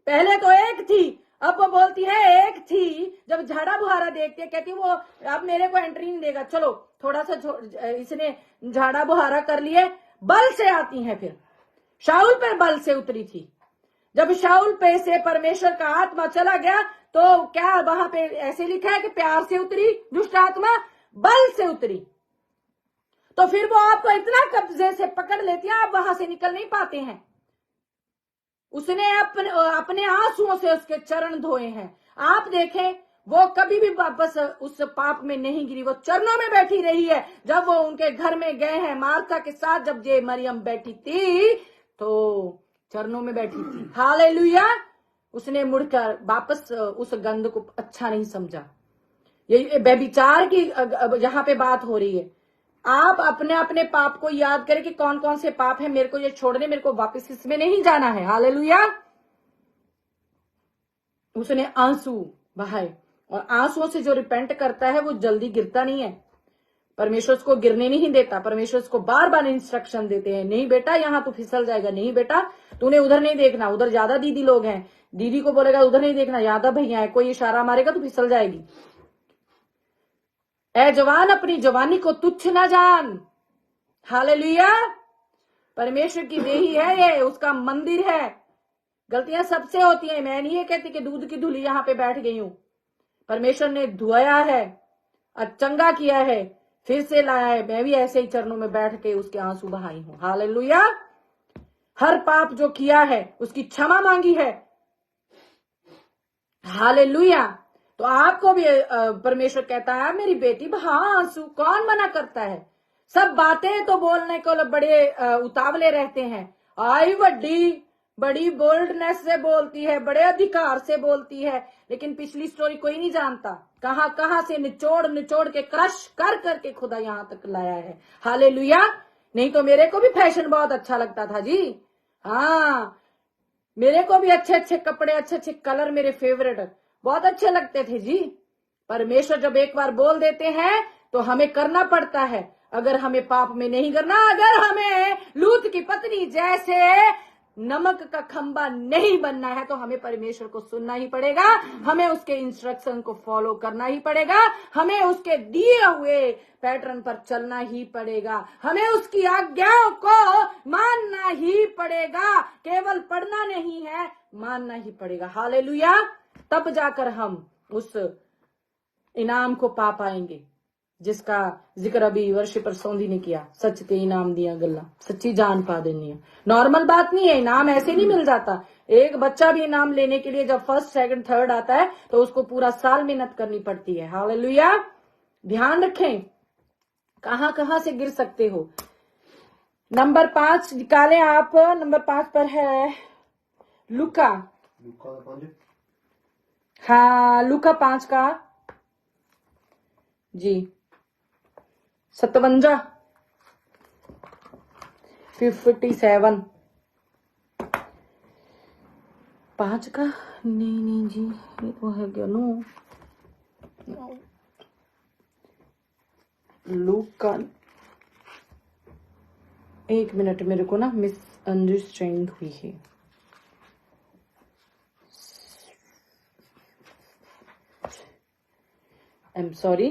पहले तो एक थी, अब वो बोलती है एक थी, जब झाड़ा बुहारा देखती है कहती है वो अब मेरे को एंट्री नहीं देगा, चलो थोड़ा सा इसने झाड़ा बुहारा कर लिए, बल से आती है। फिर शाऊल पर बल से उतरी थी। जब शाऊल पे से परमेश्वर का आत्मा चला गया तो क्या वहां पे ऐसे लिखा है कि प्यार से उतरी दुष्ट आत्मा? बल से उतरी। तो फिर वो आपको इतना कब्जे से पकड़ लेती है, आप वहां से निकल नहीं पाते हैं। उसने अपने आंसुओं से उसके चरण धोए हैं। आप देखें, वो कभी भी वापस उस पाप में नहीं गिरी, वो चरणों में बैठी रही है। जब वो उनके घर में गए हैं मार्था के साथ, जब ये मरियम बैठी थी तो चरणों में बैठी थी। हालेलुया। उसने मुड़कर वापस उस गंध को अच्छा नहीं समझा। ये व्यभिचार की यहाँ पे बात हो रही है। आप अपने अपने पाप को याद करें कि कौन कौन से पाप है, मेरे को ये छोड़ने, मेरे को वापस इसमें नहीं जाना है। हालेलुया। उसने आंसू बहाए, और आंसुओं से जो रिपेंट करता है वो जल्दी गिरता नहीं है। परमेश्वर उसको गिरने नहीं देता। परमेश्वर उसको बार बार इंस्ट्रक्शन देते हैं, नहीं बेटा यहां तू फिसल जाएगा, नहीं बेटा तूने उधर नहीं देखना, उधर ज्यादा दीदी लोग हैं, दीदी को बोलेगा उधर नहीं देखना, ज्यादा भैया है, कोई इशारा मारेगा तो फिसल जाएगी। ए जवान, अपनी जवानी को तुच्छ ना जान। हालेलुया। परमेश्वर की देही है, ये उसका मंदिर है। गलतियां सबसे होती हैं। मैं नहीं ये कहती कि दूध की धुली यहां पे बैठ गई हूं। परमेश्वर ने धुआया है, चंगा किया है, फिर से लाया है। मैं भी ऐसे ही चरणों में बैठ के उसके आंसू बहाई हूं। हालेलुया। हर पाप जो किया है उसकी क्षमा मांगी है। हालेलुया। तो आपको भी परमेश्वर कहता है, मेरी बेटी बहा आंसू, कौन मना करता है? सब बातें तो बोलने को बड़े उतावले रहते हैं। आई बड़ी बोल्डनेस से बोलती है, बड़े अधिकार से बोलती है, लेकिन पिछली स्टोरी कोई नहीं जानता। कहां कहां से निचोड़ निचोड़ के क्रश कर करके खुदा यहां तक लाया है। हालेलुया। नहीं तो मेरे को भी फैशन बहुत अच्छा लगता था जी। हाँ, मेरे को भी अच्छे अच्छे कपड़े, अच्छे अच्छे कलर मेरे फेवरेट। बहुत अच्छे लगते थे जी। परमेश्वर जब एक बार बोल देते हैं तो हमें करना पड़ता है। अगर हमें पाप में नहीं करना, अगर हमें लूत की पत्नी जैसे नमक का खंबा नहीं बनना है तो हमें परमेश्वर को सुनना ही पड़ेगा, हमें उसके इंस्ट्रक्शन को फॉलो करना ही पड़ेगा, हमें उसके दिए हुए पैटर्न पर चलना ही पड़ेगा, हमें उसकी आज्ञाओं को मानना ही पड़ेगा। केवल पढ़ना नहीं है, मानना ही पड़ेगा। हालेलुया। तब जाकर हम उस इनाम को पा पाएंगे जिसका जिक्र अभी वर्षिपर सौंधी ने किया। सच ते इनाम दिया गल्ला, सच्ची जान पा देनी है। नॉर्मल बात नहीं है, इनाम ऐसे नहीं मिल जाता। एक बच्चा भी इनाम लेने के लिए जब फर्स्ट सेकंड थर्ड आता है तो उसको पूरा साल मेहनत करनी पड़ती है। हालेलुया। ध्यान रखें कहां कहां से गिर सकते हो। नंबर 5 निकालें आप। नंबर 5 पर है लूका। हाँ, लूका 5 का जी 57 57 5 का नहीं जी, ये तो है क्या नो लूका। एक मिनट, मेरे को ना मिसअंडरस्टैंड हुई है। आई एम सॉरी,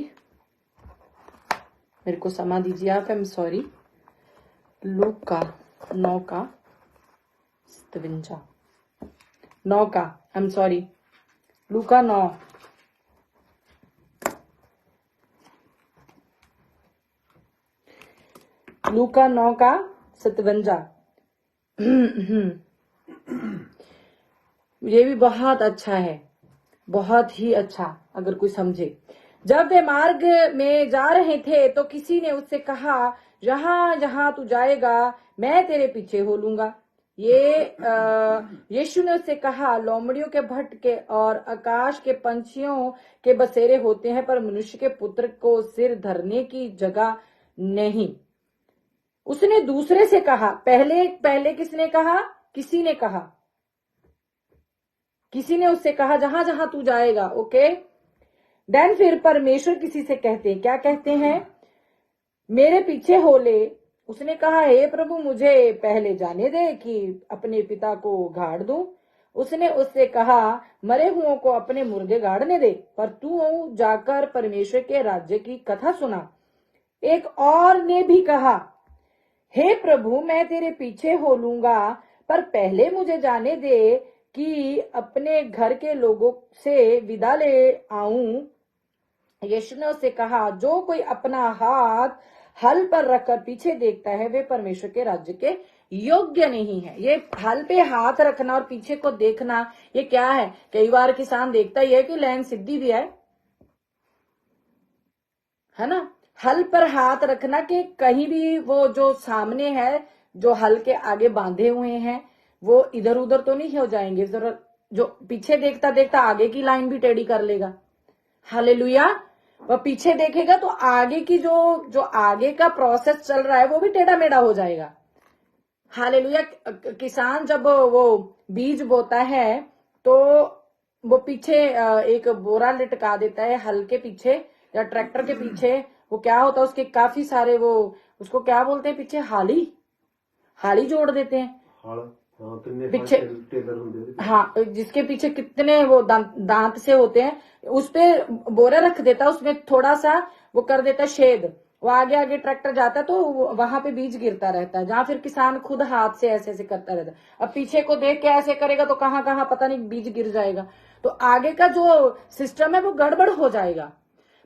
मेरे को समा दीजिए आप। I am sorry. लूका 9 का 57 9 का, आई एम सॉरी, लूका 9 लूका 9 का 57। ये भी बहुत अच्छा है, बहुत ही अच्छा। अगर कोई समझे, जब वे मार्ग में जा रहे थे तो किसी ने उससे कहा, जहां जहां तू जाएगा मैं तेरे पीछे हो लूंगा। यीशु ने उससे कहा, लोमड़ियों के भटके और आकाश के पंछियों के बसेरे होते हैं, पर मनुष्य के पुत्र को सिर धरने की जगह नहीं। उसने दूसरे से कहा, पहले किसने कहा? किसी ने कहा, किसी ने उससे कहा जहां जहां तू जाएगा। ओके, देन फिर परमेश्वर किसी से कहते हैं, क्या कहते हैं? मेरे पीछे हो ले। उसने कहा, हे प्रभु मुझे पहले जाने दे कि अपने पिता को गाड़ दूं। उसने उससे कहा, मरे हुओं को अपने मुर्दे गाड़ने दे, पर तू जाकर परमेश्वर के राज्य की कथा सुना। एक और ने भी कहा, हे प्रभु मैं तेरे पीछे हो लूंगा, पर पहले मुझे जाने दे कि अपने घर के लोगों से विदा ले आऊं। यीशु ने उससे कहा, जो कोई अपना हाथ हल पर रखकर पीछे देखता है वे परमेश्वर के राज्य के योग्य नहीं है। ये हल पे हाथ रखना और पीछे को देखना, ये क्या है? कई बार किसान देखता ही है कि लाइन सीधी भी है ना। हल पर हाथ रखना कि कहीं भी वो जो सामने है, जो हल के आगे बांधे हुए हैं, वो इधर उधर तो नहीं हो जाएंगे। जरा जो पीछे देखता देखता आगे की लाइन भी टेढ़ी कर लेगा। हालेलुया। वह पीछे देखेगा तो आगे की जो आगे का प्रोसेस चल रहा है वो भी टेढ़ा मेढ़ा हो जाएगा। हालेलुया। किसान जब वो बीज बोता है तो वो पीछे एक बोरा लटका देता है हल के पीछे या ट्रैक्टर के पीछे। वो क्या होता है, उसके काफी सारे वो उसको क्या बोलते हैं, पीछे हाली जोड़ देते हैं पीछे। हाँ, जिसके पीछे कितने वो दांत से होते हैं, उस पे बोरा रख देता है, उसमें थोड़ा सा वो कर देता है छेद। वो आगे आगे ट्रैक्टर जाता है तो वहां पे बीज गिरता रहता है, जहां फिर किसान खुद हाथ से ऐसे ऐसे करता रहता है। अब पीछे को देख के ऐसे करेगा तो कहां कहां पता नहीं बीज गिर जाएगा, तो आगे का जो सिस्टम है वो गड़बड़ हो जाएगा।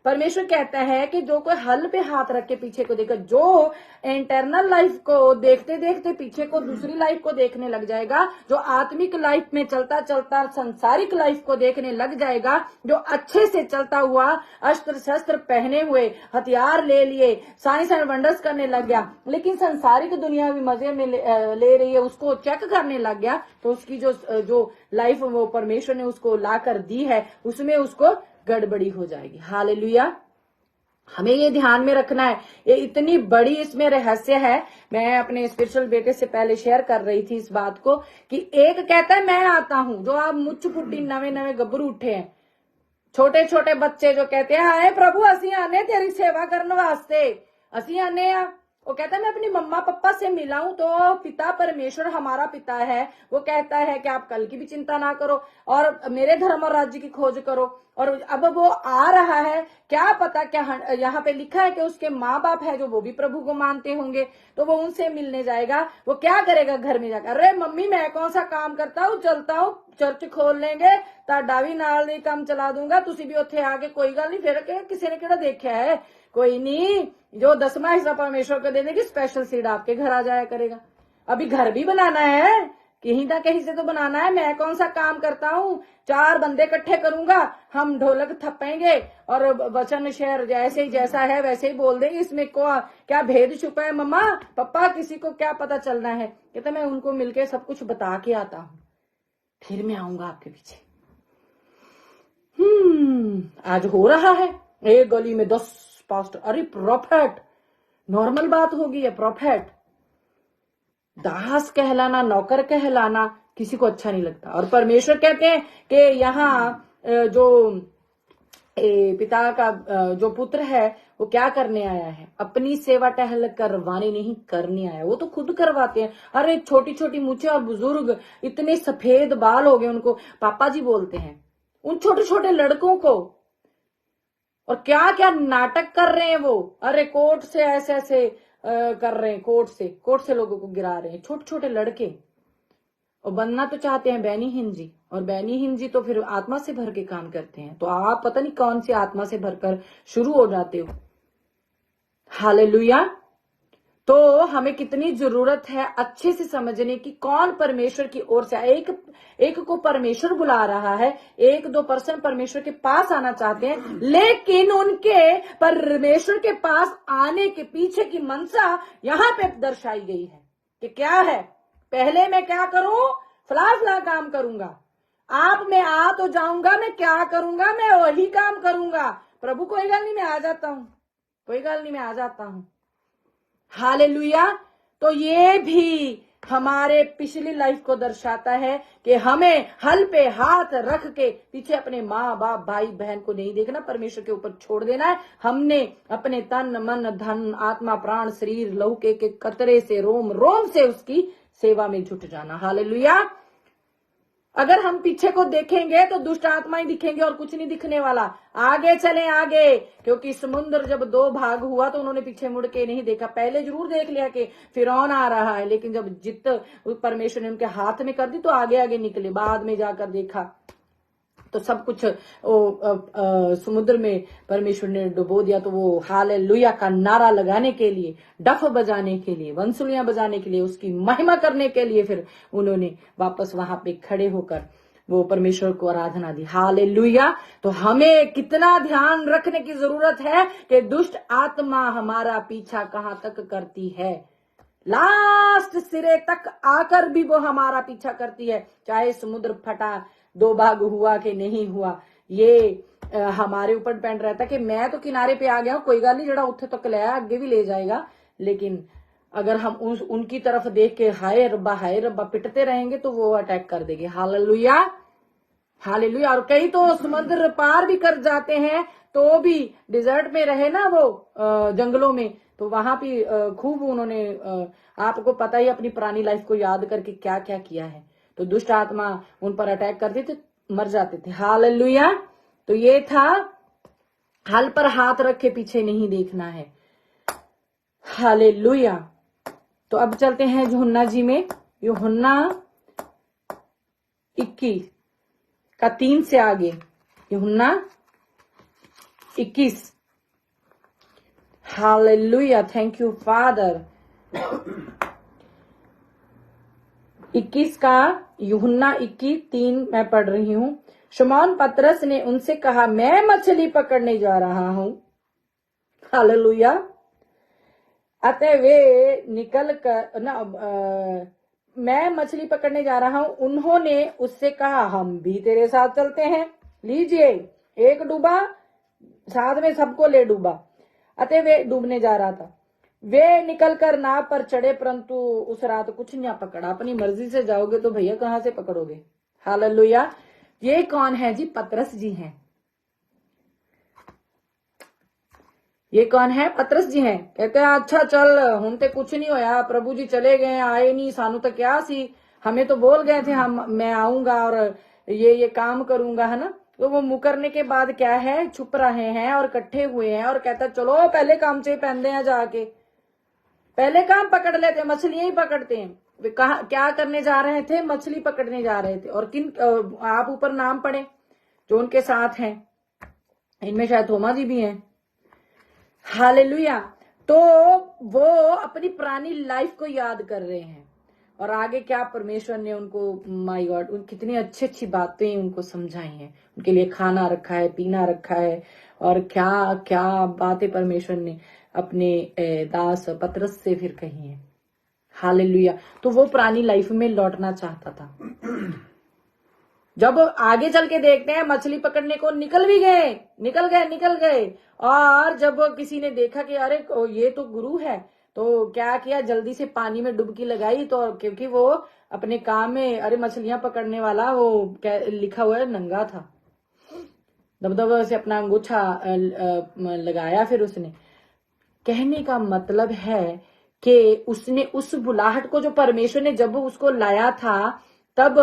परमेश्वर कहता है कि जो कोई हल पे हाथ रख के पीछे को देखेगा, जो इंटरनल लाइफ को देखते देखते पीछे को दूसरी लाइफ को देखने लग जाएगा, जो आत्मिक लाइफ में चलता चलता संसारिक लाइफ को देखने लग जाएगा, जो अच्छे से चलता हुआ अस्त्र शस्त्र पहने हुए हथियार ले लिए साइंस एंड वंडर्स करने लग गया, लेकिन संसारिक दुनिया भी मजे में ले रही है, उसको चेक करने लग गया, तो उसकी जो लाइफ वो परमेश्वर ने उसको ला कर दी है उसमें उसको गड़बड़ी हो जाएगी। हालेलुया। हमें ये ध्यान में रखना है, ये इतनी बड़ी इसमें रहस्य है। मैं अपने स्पिरिचुअल बेटे से पहले शेयर कर रही थी इस बात को कि एक कहता है मैं आता हूं, जो आप मुच्छ पुट्टी नवे नवे गब्बरू उठे हैं, छोटे छोटे बच्चे जो कहते हैं हाय प्रभु असी आने तेरी सेवा करने वास्ते, असी आने आ। वो कहता है मैं अपनी मम्मा पापा से मिला हूं, तो पिता परमेश्वर हमारा पिता है, वो कहता है कि आप कल की भी चिंता ना करो और मेरे धर्म और राज्य की खोज करो। और अब वो आ रहा है, क्या पता क्या यहाँ पे लिखा है कि उसके माँ बाप है जो वो भी प्रभु को मानते होंगे, तो वो उनसे मिलने जाएगा। वो क्या करेगा घर में जाकर, अरे मम्मी मैं कौन सा काम करता हूँ, चलता हूँ चर्च खोल लेंगे ਤੁਹਾਡਾ भी नाल नहीं काम चला दूंगा, तुसी भी उत्थे आके कोई गल नहीं, फिर किसी ने केड़ा देखा है, कोई नहीं, जो 10वां हिस्सा परमेश्वर को दे देगी स्पेशल सीड आपके घर आ जाया करेगा। अभी घर भी बनाना है, कहीं ना कहीं से तो बनाना है। मैं कौन सा काम करता हूँ, 4 बंदे इकट्ठे करूंगा, हम ढोलक थपेंगे और वचन शेयर जैसे ही जैसा है वैसे ही बोल देंगे, इसमें क्या भेद छुपा है मम्मा पापा, किसी को क्या पता चलना है। कहते मैं उनको मिलके सब कुछ बता के आता हूँ, फिर मैं आऊंगा आपके पीछे। आज हो रहा है एक गली में 10 पास्टर, अरे प्रॉफेट, नॉर्मल बात होगी है, प्रॉफेट दास कहलाना, नौकर कहलाना किसी को अच्छा नहीं लगता। और परमेश्वर कहते हैं कि यहाँ जो पिता का जो पुत्र है वो क्या करने आया है, अपनी सेवा टहल करवाने नहीं करने आया, वो तो खुद करवाते हैं। अरे छोटी छोटी मूछें और बुजुर्ग इतने सफेद बाल हो गए, उनको पापा जी बोलते हैं, उन छोटे छोटे लड़कों को, और क्या क्या नाटक कर रहे हैं वो। अरे कोर्ट से ऐसे ऐसे कर रहे हैं, कोर्ट से लोगों को गिरा रहे हैं, छोटे छोटे लड़के। और बनना तो चाहते हैं बैनी हिंजी, और बैनी हिंजी तो फिर आत्मा से भर के काम करते हैं। तो आप पता नहीं कौन सी आत्मा से भरकर शुरू हो जाते हो। हालेलुया। तो हमें कितनी जरूरत है अच्छे से समझने की कौन परमेश्वर की ओर से, एक को परमेश्वर बुला रहा है, 1-2 पर्सन परमेश्वर के पास आना चाहते हैं, लेकिन उनके परमेश्वर के पास आने के पीछे की मंशा यहाँ पे दर्शाई गई है कि क्या है, पहले मैं क्या करूं, फला काम करूंगा, आप मैं आ तो जाऊंगा, मैं क्या करूंगा, मैं वही काम करूंगा। प्रभु कोई गल नहीं मैं आ जाता हूं, कोई गल नहीं मैं आ जाता हूं। हालेलुया। तो ये भी हमारे पिछली लाइफ को दर्शाता है कि हमें हल पे हाथ रख के पीछे अपने माँ बाप भाई बहन को नहीं देखना, परमेश्वर के ऊपर छोड़ देना है। हमने अपने तन मन धन आत्मा प्राण शरीर लहू के कतरे से रोम रोम से उसकी सेवा में जुट जाना। हालेलुया। अगर हम पीछे को देखेंगे तो दुष्ट आत्माएं दिखेंगे और कुछ नहीं दिखने वाला। आगे चलें आगे, क्योंकि समुद्र जब 2 भाग हुआ तो उन्होंने पीछे मुड़ के नहीं देखा। पहले जरूर देख लिया कि फिरौन आ रहा है, लेकिन जब जित परमेश्वर ने उनके हाथ में कर दी तो आगे आगे निकले। बाद में जाकर देखा तो सब कुछ समुद्र में परमेश्वर ने डुबो दिया। तो वो हालेलुया का नारा लगाने के लिए, डफ बजाने के लिए, बंसुलियां बजाने के लिए, उसकी महिमा करने के लिए फिर उन्होंने वापस वहां पे खड़े होकर वो परमेश्वर को आराधना दी। हालेलुया। तो हमें कितना ध्यान रखने की जरूरत है कि दुष्ट आत्मा हमारा पीछा कहां तक करती है, लास्ट सिरे तक आकर भी वो हमारा पीछा करती है। चाहे समुद्र फटा 2 भाग हुआ कि नहीं हुआ, ये हमारे ऊपर डिपेंड रहता है कि मैं तो किनारे पे आ गया हूं, कोई गल नहीं, जड़ा उत्थे तक ले आया आगे भी ले जाएगा। लेकिन अगर हम उनकी तरफ देख के हाय रब्बा पिटते रहेंगे तो वो अटैक कर देंगे। हालेलुया। हालेलुया। और कई तो समुद्र पार भी कर जाते हैं तो भी डिजर्ट में रहे ना वो, जंगलों में, तो वहां भी खूब उन्होंने आपको पता ही अपनी पुरानी लाइफ को याद करके क्या क्या किया है। तो दुष्ट आत्मा उन पर अटैक करते थे, मर जाते थे। हालेलुया। तो ये था हल पर हाथ रख के पीछे नहीं देखना है। हालेलुया। तो अब चलते हैं यूहन्ना जी में, यूहन्ना 21 का 3 से आगे, यूहन्ना 21। हालेलुया। Thank you father. 21 का यूहन्ना 21:3 मैं पढ़ रही हूं। शमौन पतरस ने उनसे कहा, मैं मछली पकड़ने जा रहा हूं। हालेलुया। अतः वे निकल कर मैं मछली पकड़ने जा रहा हूं। उन्होंने उससे कहा, हम भी तेरे साथ चलते हैं। लीजिए, एक डूबा, साथ में सबको ले डूबा। अतः वे डूबने जा रहा था। वे निकलकर नाव पर चढ़े, परंतु उस रात कुछ नहीं पकड़ा। अपनी मर्जी से जाओगे तो भैया कहां से पकड़ोगे। हालेलुया। ये कौन है जी? पतरस जी हैं। ये कौन है? पतरस जी हैं। कहते हैं अच्छा चल हुण ते कुछ नहीं होया, प्रभु जी चले गए, आए नहीं, सानू तो क्या सी, हमें तो बोल गए थे हम मैं आऊंगा और ये काम करूंगा, है ना। तो वो मुकरने के बाद क्या है, छुप रहे हैं और इकट्ठे हुए हैं और कहता चलो पहले काम से पहनते हैं, जाके पहले काम पकड़ लेते हैं, मछलियां ही पकड़ते हैं। वे कहा क्या करने जा रहे थे? मछली पकड़ने जा रहे थे। और किन आप ऊपर नाम पढ़े जो उनके साथ हैं, इनमें शायद थोमा जी भी हैं। हालेलुया। तो वो अपनी पुरानी लाइफ को याद कर रहे हैं और आगे क्या परमेश्वर ने उनको, माय गॉड, उन कितनी अच्छी अच्छी बातें उनको समझाई हैं। उनके लिए खाना रखा है, पीना रखा है और क्या क्या बातें परमेश्वर ने अपने दास पतरस से फिर कही है। हालेलुया। तो वो पुरानी लाइफ में लौटना चाहता था। जब आगे चल के देखते हैं मछली पकड़ने को निकल भी गए, निकल गए और जब किसी ने देखा कि अरे ये तो गुरु है, तो क्या किया, जल्दी से पानी में डुबकी लगाई। तो क्योंकि वो अपने काम में, अरे मछलियां पकड़ने वाला वो लिखा हुआ है नंगा था, दबदबा से अपना अंगूठा लगाया। फिर उसने, कहने का मतलब है कि उसने उस बुलाहट को जो परमेश्वर ने जब उसको लाया था तब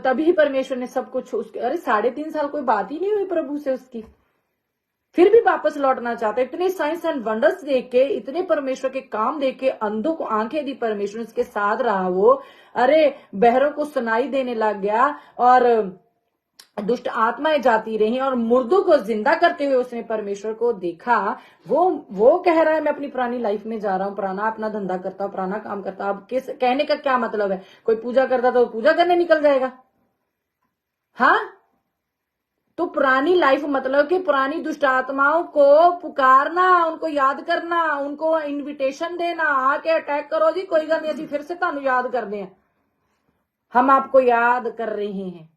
तभी परमेश्वर ने सब कुछ उसके, अरे 3.5 साल कोई बात ही नहीं हुई प्रभु से उसकी, फिर भी वापस लौटना चाहता है। इतने साइंस एंड वंडर्स देख के, इतने परमेश्वर के काम देख के, अंधों को आंखें दी परमेश्वर, उसके साथ रहा वो, अरे बहरों को सुनाई देने लग गया और दुष्ट आत्माएं जाती रही और मुर्दों को जिंदा करते हुए उसने परमेश्वर को देखा। वो कह रहा है मैं अपनी पुरानी लाइफ में जा रहा हूं, पुराना अपना धंधा करता हूं, पुराना काम करता हूं। अब किस कहने का क्या मतलब है? कोई पूजा करता तो पूजा करने निकल जाएगा? हाँ, तो पुरानी लाइफ मतलब कि पुरानी दुष्ट आत्माओं को पुकारना, उनको याद करना, उनको इनविटेशन देना, आके अटैक करो जी, कोई गल नहीं, असी फिर से तुहानू याद करते हैं, हम आपको याद कर रहे हैं।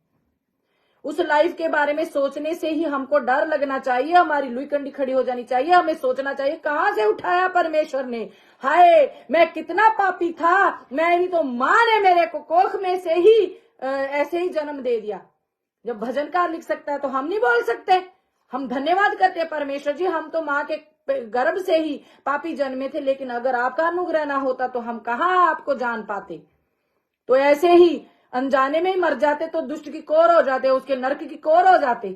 उस लाइफ के बारे में सोचने से ही हमको डर लगना चाहिए, हमारी लुई कंडी खड़ी हो जानी चाहिए। हमें सोचना चाहिए कहां से उठाया परमेश्वर ने, हाय मैं कितना पापी था, मेरी तो मां ने मेरे को कोख में से ही ऐसे ही जन्म दे दिया। जब भजनकार लिख सकता है तो हम नहीं बोल सकते? हम धन्यवाद करते हैं परमेश्वर जी, हम तो मां के गर्भ से ही पापी जन्मे थे, लेकिन अगर आपका अनुग्रह ना होता तो हम कहां आपको जान पाते। तो ऐसे ही अनजाने में ही मर जाते तो दुष्ट की कोर हो जाते, उसके नरक की कोर हो जाते।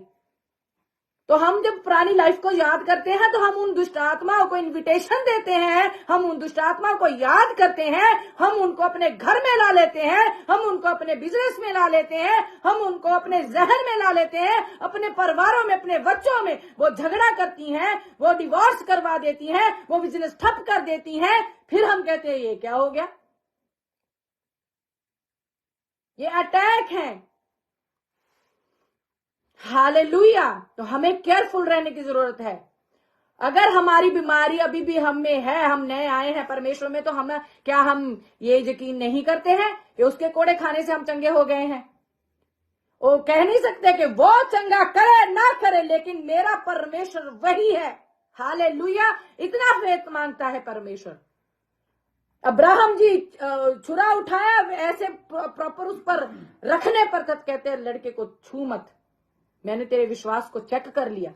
तो हम जब पुरानी लाइफ को याद करते हैं तो हम उन दुष्ट आत्माओं को इनविटेशन देते हैं, हम उन दुष्ट आत्माओं को याद करते हैं, हम उनको अपने घर में ला लेते हैं, हम उनको अपने बिजनेस में ला लेते हैं, हम उनको अपने जहन में ला लेते हैं, अपने परिवारों में, अपने बच्चों में। वो झगड़ा करती हैं, वो डिवोर्स करवा देती हैं, वो बिजनेस ठप कर देती हैं। फिर हम कहते हैं ये क्या हो गया? ये अटैक है। हालेलुया। तो हमें केयरफुल रहने की जरूरत है। अगर हमारी बीमारी अभी भी हम में है, हम नए आए हैं परमेश्वर में, तो हम क्या हम ये यकीन नहीं करते हैं कि उसके कोड़े खाने से हम चंगे हो गए हैं? वो कह नहीं सकते कि वो चंगा करे ना करे, लेकिन मेरा परमेश्वर वही है। हालेलुया। इतना फेथ मांगता है परमेश्वर। अब्राहम जी छुरा उठाया, ऐसे प्रॉपर उस पर रखने पर तब कहते हैं लड़के को छू मत, मैंने तेरे विश्वास को चेक कर लिया।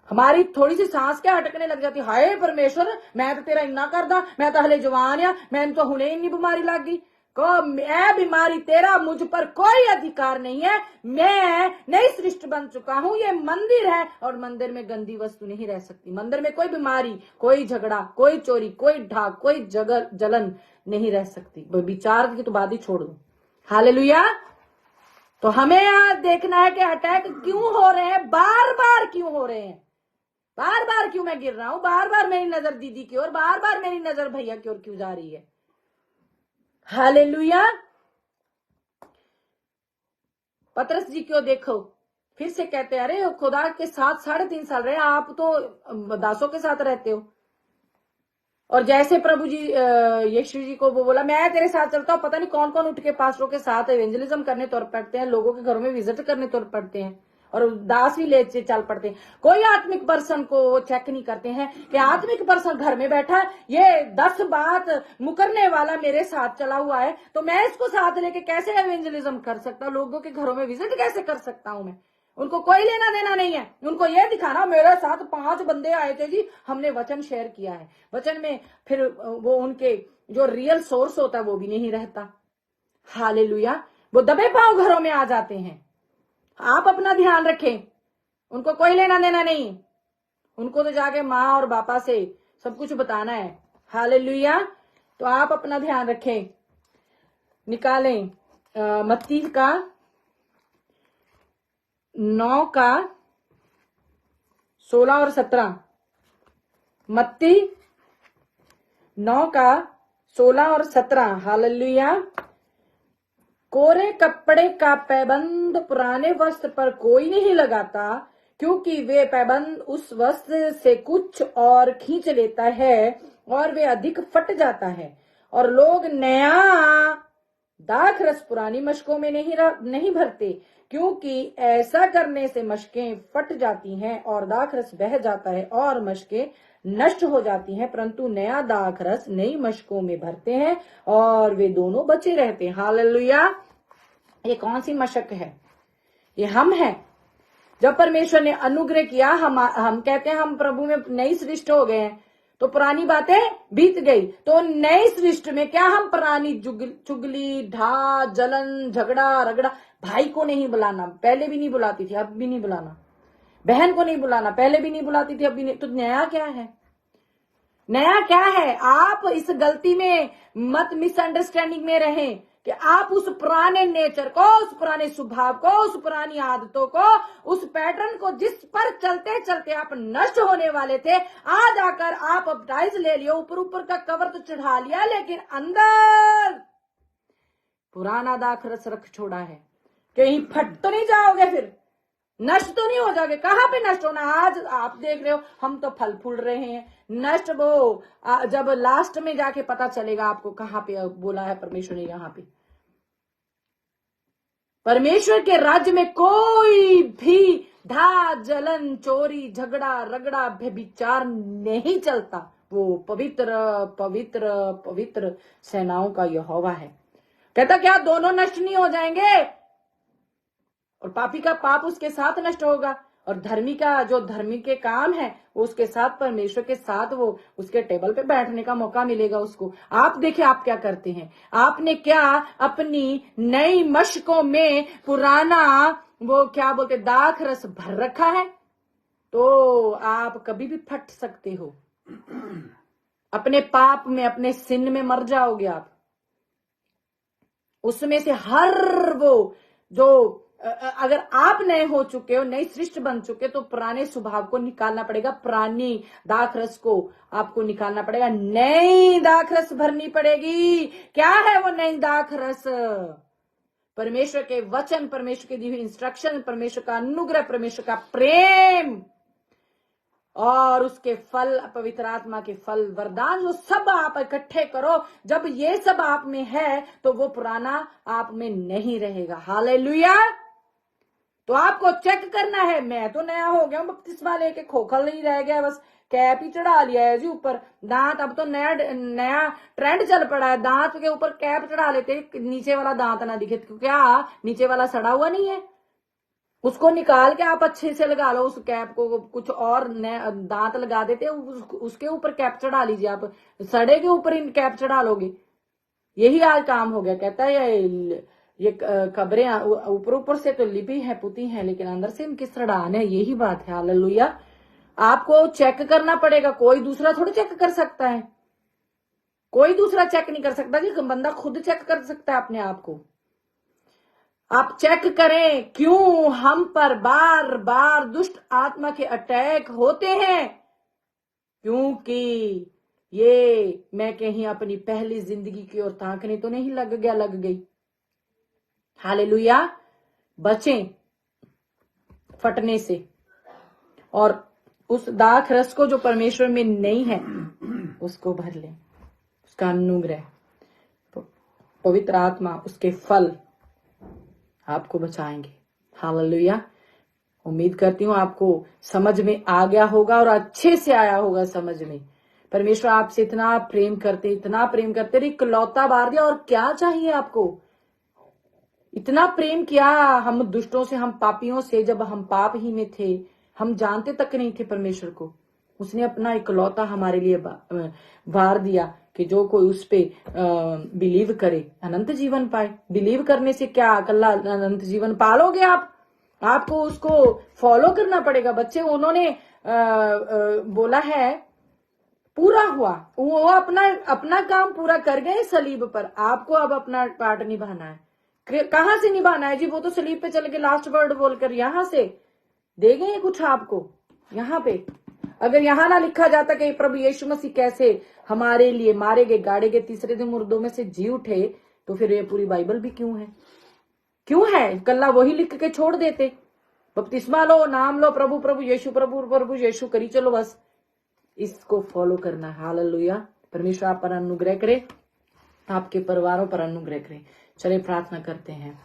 हमारी थोड़ी सी सांस क्या अटकने लग जाती, हाय परमेश्वर मैं तो तेरा इन्ना करदा, मैं तो हले जवान या, मैंने तो हुणे इन्नी बीमारी लग गई। मैं बीमारी तेरा मुझ पर कोई अधिकार नहीं है, मैं नई सृष्टि बन चुका हूं। ये मंदिर है और मंदिर में गंदी वस्तु नहीं रह सकती। मंदिर में कोई बीमारी, कोई झगड़ा, कोई चोरी, कोई ढाक, कोई जलन नहीं रह सकती। विचार की तो बात ही छोड़ दो। हालेलुया। तो हमें यहाँ देखना है कि अटैक क्यों हो रहे हैं, बार बार क्यों हो रहे हैं, बार बार क्यों मैं गिर रहा हूं, बार बार मेरी नजर दीदी की ओर, बार बार मेरी नजर भैया की ओर क्यों जा रही है। हालेलुया। पतरस जी क्यों देखो फिर से कहते हैं, अरे खुदा के साथ 3.5 साल रहे, आप तो दासों के साथ रहते हो। और जैसे प्रभु जी यीशु जी को वो बोला मैं तेरे साथ चलता हूँ, पता नहीं कौन कौन उठ के पास्टरों के साथ इवेंजलिज्म करने तौर पड़ते हैं, लोगों के घरों में विजिट करने तौर पड़ते हैं और दास भी ले चल पड़ते हैं। कोई आत्मिक पर्सन को चेक नहीं करते हैं कि आत्मिक पर्सन घर में बैठा, ये 10 बात मुकरने वाला मेरे साथ चला हुआ है, तो मैं इसको साथ लेके कैसे इवेंजलिज्म कर सकता हूँ, लोगों के घरों में विजिट कैसे कर सकता हूं मैं। उनको कोई लेना देना नहीं है। उनको ये दिखाना मेरे साथ 5 बंदे आए थे जी, हमने वचन शेयर किया है। वचन में फिर वो उनके जो रियल सोर्स होता है वो भी नहीं रहता। हालेलुया। वो दबे पांव घरों में आ जाते हैं। आप अपना ध्यान रखें, उनको कोई लेना देना नहीं। उनको तो जाके माँ और बापा से सब कुछ बताना है। हालेलुया। तो आप अपना ध्यान रखें। निकालें मत्ती का 9 का 16 और 17। मत्ती 9 का 16 और 17। हालेलुया। कोरे कपड़े का पैबंद पुराने वस्त्र पर कोई नहीं लगाता, क्योंकि वे पैबंद उस वस्त्र से कुछ और खींच लेता है और वे अधिक फट जाता है। और लोग नया दाखरस पुरानी मशकों में नहीं भरते, क्योंकि ऐसा करने से मशकें फट जाती हैं और दाखरस बह जाता है और मशकें नष्ट हो जाती हैं, परंतु नया दाखरस नई मशकों में भरते हैं और वे दोनों बचे रहते हैं। हालेलुया। ये कौन सी मशक है? ये हम हैं। जब परमेश्वर ने अनुग्रह किया, हम कहते हैं हम प्रभु में नई सृष्टि हो गए हैं, तो पुरानी बातें बीत गई। तो नई सृष्टि में क्या हम पुरानी चुगली, ढा, जलन, झगड़ा, रगड़ा, भाई को नहीं बुलाना, पहले भी नहीं बुलाती थी, अब भी नहीं बुलाना। बहन को नहीं बुलाना, पहले भी नहीं बुलाती थी, अब भी नहीं। तो नया क्या है? नया क्या है? आप इस गलती में मत मिसअंडरस्टैंडिंग में रहें कि आप उस पुराने नेचर को, उस पुराने स्वभाव को, उस पुरानी आदतों को, उस पैटर्न को जिस पर चलते चलते आप नष्ट होने वाले थे, आज आकर आप अपटाइज ले लियो, ऊपर ऊपर का कवर तो चढ़ा लिया, लेकिन अंदर पुराना दाखरस रख छोड़ा है। कहीं फट तो नहीं जाओगे, फिर नष्ट तो नहीं हो जाओगे। कहां पे नष्ट होना? आज आप देख रहे हो हम तो फल फूल रहे हैं। नष्ट वो जब लास्ट में जाके पता चलेगा आपको कहां पे बोला है परमेश्वर ने। यहां पे परमेश्वर के राज्य में कोई भी धा, जलन, चोरी, झगड़ा, रगड़ा, व्यभिचार नहीं चलता। वो पवित्र पवित्र पवित्र सेनाओं का यहोवा है। कहता क्या दोनों नष्ट नहीं हो जाएंगे? और पापी का पाप उसके साथ नष्ट होगा, और धर्मी का जो धर्मी के काम है वो उसके साथ, परमेश्वर के साथ वो उसके टेबल पे बैठने का मौका मिलेगा उसको। आप देखिए आप क्या करते हैं। आपने क्या अपनी नई मशकों में पुराना वो क्या बोलते दाखरस भर रखा है? तो आप कभी भी फट सकते हो। अपने पाप में, अपने सिन में मर जाओगे आप। उसमें से हर वो जो अगर आप नए हो चुके हो, नई सृष्टि बन चुके, तो पुराने स्वभाव को निकालना पड़ेगा, पुरानी दाखरस को आपको निकालना पड़ेगा, नई दाखरस भरनी पड़ेगी। क्या है वो नई दाखरस? परमेश्वर के वचन, परमेश्वर की दी हुई इंस्ट्रक्शन, परमेश्वर का अनुग्रह, परमेश्वर का प्रेम और उसके फल, पवित्र आत्मा के फल, वरदान, जो सब आप इकट्ठे करो। जब ये सब आप में है तो वो पुराना आप में नहीं रहेगा। हालेलुया। तो आपको चेक करना है। मैं तो नया हो गया हूं, बपतिस्मा लेके खोखल नहीं रह गया, बस कैप ही चढ़ा लिया है जी ऊपर। दांत अब तो नया ट्रेंड चल पड़ा है, दांत के ऊपर कैप चढ़ा लेते, नीचे वाला दांत ना दिखे। क्या नीचे वाला सड़ा हुआ नहीं है? उसको निकाल के आप अच्छे से लगा लो उस कैप को, कुछ और दांत लगा देते उसके ऊपर कैप चढ़ा लीजिए। आप सड़े के ऊपर इन कैप चढ़ा लोगे, यही आज काम हो गया। कहता है ये खबरें ऊपर ऊपर से तो लिपी है, पुती है, लेकिन अंदर से इनकी सड़ान है। यही बात है। हालेलुया। आपको चेक करना पड़ेगा, कोई दूसरा थोड़ी चेक कर सकता है। कोई दूसरा चेक नहीं कर सकता जी, बंदा खुद चेक कर सकता है अपने आप को। आप चेक करें क्यों हम पर बार बार दुष्ट आत्मा के अटैक होते हैं। क्योंकि ये मैं कहीं अपनी पहली जिंदगी की ओर ताकने तो नहीं लग गई। हालेलुया। बचें फटने से, और उस दाखरस को जो परमेश्वर में नहीं है उसको भर लें। उसका अनुग्रह, पवित्र आत्मा, उसके फल आपको बचाएंगे। हालेलुया। उम्मीद करती हूँ आपको समझ में आ गया होगा और अच्छे से आया होगा समझ में। परमेश्वर आपसे इतना प्रेम करते, इतना प्रेम करते, इकलौता बार दिया, और क्या चाहिए आपको? इतना प्रेम किया हम दुष्टों से, हम पापियों से, जब हम पाप ही में थे, हम जानते तक नहीं थे परमेश्वर को। उसने अपना इकलौता हमारे लिए वार दिया कि जो कोई उस पे बिलीव करे अनंत जीवन पाए। बिलीव करने से क्या अकल्ला अनंत जीवन पालोगे आप? आपको उसको फॉलो करना पड़ेगा। बच्चे उन्होंने बोला है पूरा हुआ, वो अपना अपना काम पूरा कर गए सलीब पर, आपको अब अपना पार्ट निभाना है। कहां से निभाना है जी? वो तो सलीब पे चल के लास्ट वर्ड बोलकर यहां से देंगे कुछ आपको। यहाँ पे अगर यहाँ ना लिखा जाता कि प्रभु यीशु मसीह कैसे हमारे लिए मारे गए, गाड़े गए, तीसरे दिन मुर्दों में से जी उठे, तो फिर ये पूरी बाइबल भी क्यों है? क्यों है? कल्ला वही लिख के छोड़ देते, बपतिस्मा लो, नाम लो, प्रभु प्रभु यीशु, प्रभु प्रभु यीशु करी चलो बस। इसको फॉलो करना। हालेलुया। परमेश्वर आप पर अनुग्रह करे, आपके परिवारों पर अनुग्रह करे। चले प्रार्थना करते हैं।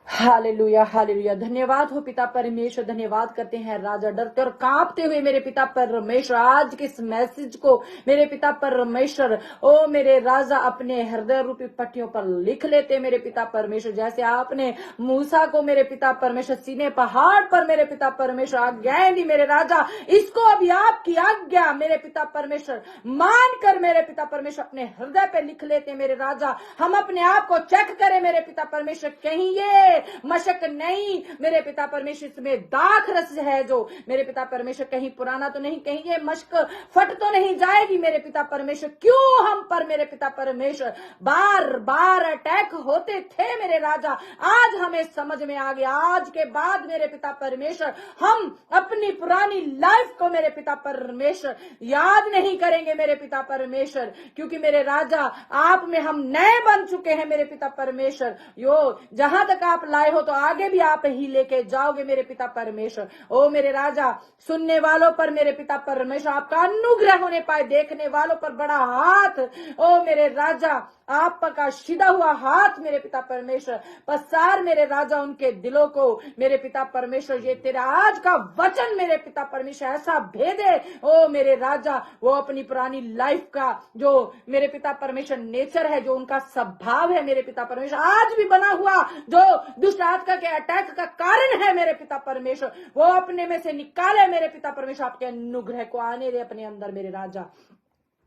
Hallelujah hallelujah. धन्यवाद हो पिता परमेश्वर, धन्यवाद करते हैं राजा। डरते और कांपते हुए मेरे पिता परमेश्वर आज के इस मैसेज को मेरे पिता परमेश्वर ओ मेरे राजा अपने हृदय रूपी पट्टियों पर लिख लेते मेरे पिता परमेश्वर। जैसे आपने मूसा को मेरे पिता परमेश्वर सीने पहाड़ पर मेरे पिता परमेश्वर आज्ञाएं दी मेरे राजा, इसको अभी आपकी आज्ञा मेरे पिता परमेश्वर मानकर मेरे पिता परमेश्वर अपने हृदय पे लिख लेते मेरे राजा। हम अपने आप को चेक करें मेरे पिता परमेश्वर, कहीं ये मशक नहीं मेरे पिता परमेश्वर, इसमें दाख रस है जो मेरे पिता परमेश्वर, कहीं पुराना तो नहीं, कहीं ये मशक फट तो नहीं जाएगी मेरे पिता परमेश्वर। क्यों हम पर मेरे पिता परमेश्वर बार बार अटैक होते थे मेरे राजा, आज हमें समझ में आ गया। आज के बाद मेरे पिता परमेश्वर हम अपनी पुरानी लाइफ को मेरे पिता परमेश्वर याद नहीं करेंगे मेरे पिता परमेश्वर, क्योंकि मेरे राजा आप में हम नए बन चुके हैं मेरे पिता परमेश्वर। यो जहां तक आप लाए हो तो आगे भी आप ही लेके जाओगे मेरे पिता परमेश्वर। ओ मेरे राजा सुनने वालों पर मेरे पिता परमेश्वर आपका अनुग्रह होने पाए, देखने वालों पर बड़ा हाथ ओ मेरे राजा आपका सीधा हुआ हाथ मेरे पिता परमेश्वर पसार मेरे राजा उनके दिलों को मेरे पिता परमेश्वर। ये तेरा आज का वचन मेरे पिता परमेश्वर ऐसा भेदे ओ मेरे राजा, वो अपनी पुरानी लाइफ का जो मेरे पिता परमेश्वर नेचर है, जो उनका स्वभाव है मेरे पिता परमेश्वर आज भी बना हुआ, जो दुष्ट आत्मा के अटैक का कारण है मेरे पिता परमेश्वर, वो अपने में से निकाले मेरे पिता परमेश्वर। आपके अनुग्रह को आने दे अपने अंदर मेरे राजा,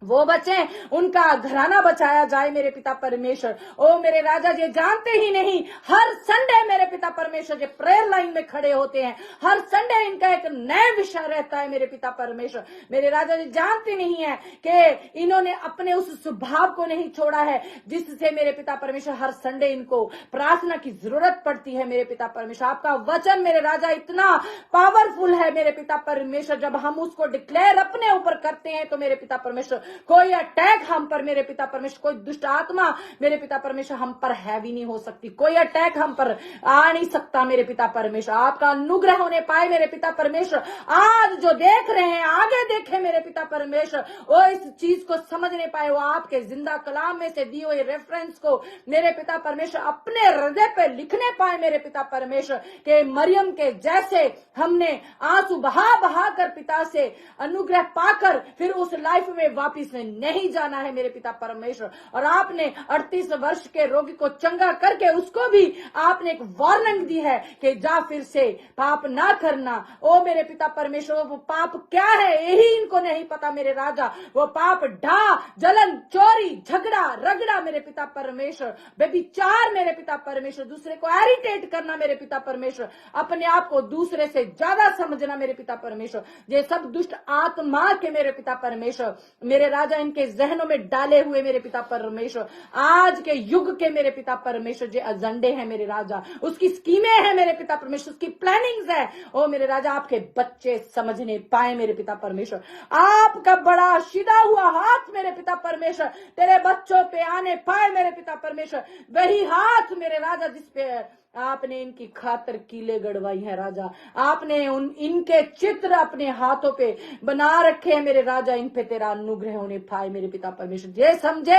वो बचे, उनका घराना बचाया जाए मेरे पिता परमेश्वर। ओ मेरे राजा ये जानते ही नहीं, हर संडे मेरे पिता परमेश्वर जो प्रेयर लाइन में खड़े होते हैं, हर संडे इनका एक नया विषय रहता है मेरे पिता परमेश्वर। मेरे राजा जी जानते नहीं है कि इन्होंने अपने उस स्वभाव को नहीं छोड़ा है जिससे मेरे पिता परमेश्वर हर संडे इनको प्रार्थना की जरूरत पड़ती है मेरे पिता परमेश्वर। आपका वचन मेरे राजा इतना पावरफुल है मेरे पिता परमेश्वर, जब हम उसको डिक्लेयर अपने ऊपर करते हैं तो मेरे पिता परमेश्वर कोई अटैक हम पर मेरे पिता परमेश्वर, कोई दुष्ट आत्मा मेरे पिता परमेश्वर हम पर हैवी नहीं हो सकती, कोई अटैक हम पर आ नहीं सकता मेरे पिता परमेश्वर। आपका अनुग्रह होने पाए मेरे पिता परमेश्वर। आज जो देख रहे हैं आगे देखे मेरे पिता परमेश्वर, वो इस चीज को समझने पाए, वो आपके जिंदा कलाम में से दिए हुए रेफरेंस को मेरे पिता परमेश्वर अपने हृदय पे लिखने पाए मेरे पिता परमेश्वर, के मरियम के जैसे हमने आंसू बहा बहा कर पिता से अनुग्रह पाकर फिर उस लाइफ में वापिस नहीं जाना है मेरे पिता परमेश्वर। और आपने 38 वर्ष के रोगी को चंगा करके उसको भी आपने एक वार्निंग दी है कि जा फिर से पाप ना करना। ओ मेरे पिता परमेश्वर वो पाप क्या है यही इनको नहीं पता मेरे राजा, वो पाप ढा जलन चोरी झगड़ा रगड़ा मेरे पिता परमेश्वर, बेविचार मेरे पिता परमेश्वर, दूसरे को इरिटेट करना मेरे पिता परमेश्वर, अपने आप को दूसरे से ज्यादा समझना मेरे पिता परमेश्वर, ये सब दुष्ट आत्मा के मेरे पिता परमेश्वर मेरे राजा इनके जहनों में डाले हुए मेरे पिता परमेश्वर, आज के युग के मेरे पिता परमेश्वर जो एजेंडे हैं मेरे राजा, उसकी स्कीमें हैं मेरे पिता परमेश्वर, उसकी प्लानिंग्स है ओ मेरे राजा, आपके बच्चे समझने पाए मेरे पिता परमेश्वर। आपका बड़ा सीधा हुआ हाथ मेरे पिता परमेश्वर तेरे बच्चों पे आने पाए मेरे पिता परमेश्वर, वही हाथ मेरे राजा जिसपे आपने इनकी खातर कीले गड़वाई है राजा, आपने इनके चित्र अपने हाथों पे बना रखे हैं मेरे राजा, इन पे तेरा अनुग्रह होने पाए मेरे पिता परमेश्वर। ये समझे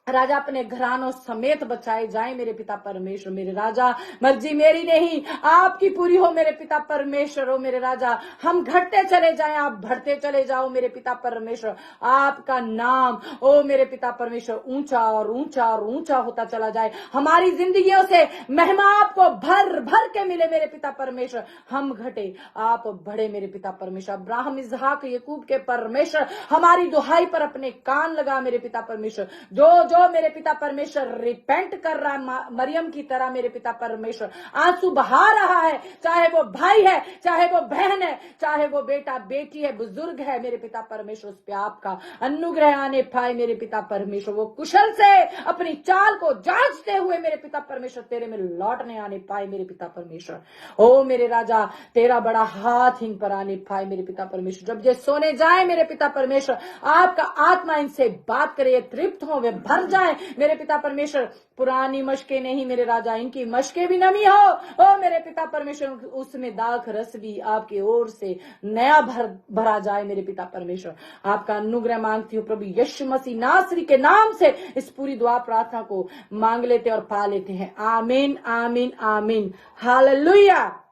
राजा अपने घरानों समेत बचाए जाए मेरे पिता परमेश्वर। मेरे राजा, मर्जी मेरी नहीं आपकी पूरी हो मेरे पिता परमेश्वर। हो मेरे राजा, हम घटते चले जाएं, आप बढ़ते चले जाओ मेरे पिता परमेश्वर। आपका नाम ओ मेरे पिता परमेश्वर ऊंचा और ऊंचा और ऊंचा होता चला जाए। हमारी जिंदगियों से महिमा आपको भर भर के मिले मेरे पिता परमेश्वर। हम घटे, आप बढ़े मेरे पिता परमेश्वर। अब्राहम, इसहाक, याकूब के परमेश्वर, हमारी दुहाई पर अपने कान लगा मेरे पिता परमेश्वर। जो मेरे पिता परमेश्वर रिपेंट कर रहा है मरियम की तरह मेरे पिता परमेश्वर, आंसू बहा रहा है, चाहे वो भाई है, चाहे वो बहन है, चाहे वो बेटा बेटी है, बुजुर्ग है मेरे पिता परमेश्वर, उस पे आपका अनुग्रह आने पाए मेरे पिता परमेश्वर। वो कुशल से अपनी चाल को जांचते हुए मेरे पिता परमेश्वर तेरे में लौटने आने पाए मेरे पिता परमेश्वर। ओ मेरे राजा, तेरा बड़ा हाथ इन पर आने पाए मेरे पिता परमेश्वर। जब ये सोने जाए मेरे पिता परमेश्वर, आपका आत्मा इनसे बात करे, तृप्त हो, वे भर जाए मेरे पिता परमेश्वर। पुरानी मशके नहीं मेरे राजा, इनकी मशके भी नमी हो ओ मेरे पिता परमेश्वर। उसमें दाख रस भी आपकी ओर से नया भरा जाए मेरे पिता परमेश्वर। आपका अनुग्रह मांगती हूँ प्रभु यीशु मसीह नासरी के नाम से। इस पूरी दुआ प्रार्थना को मांग लेते और पा लेते हैं। आमीन, आमीन, आमीन। हालेलुया।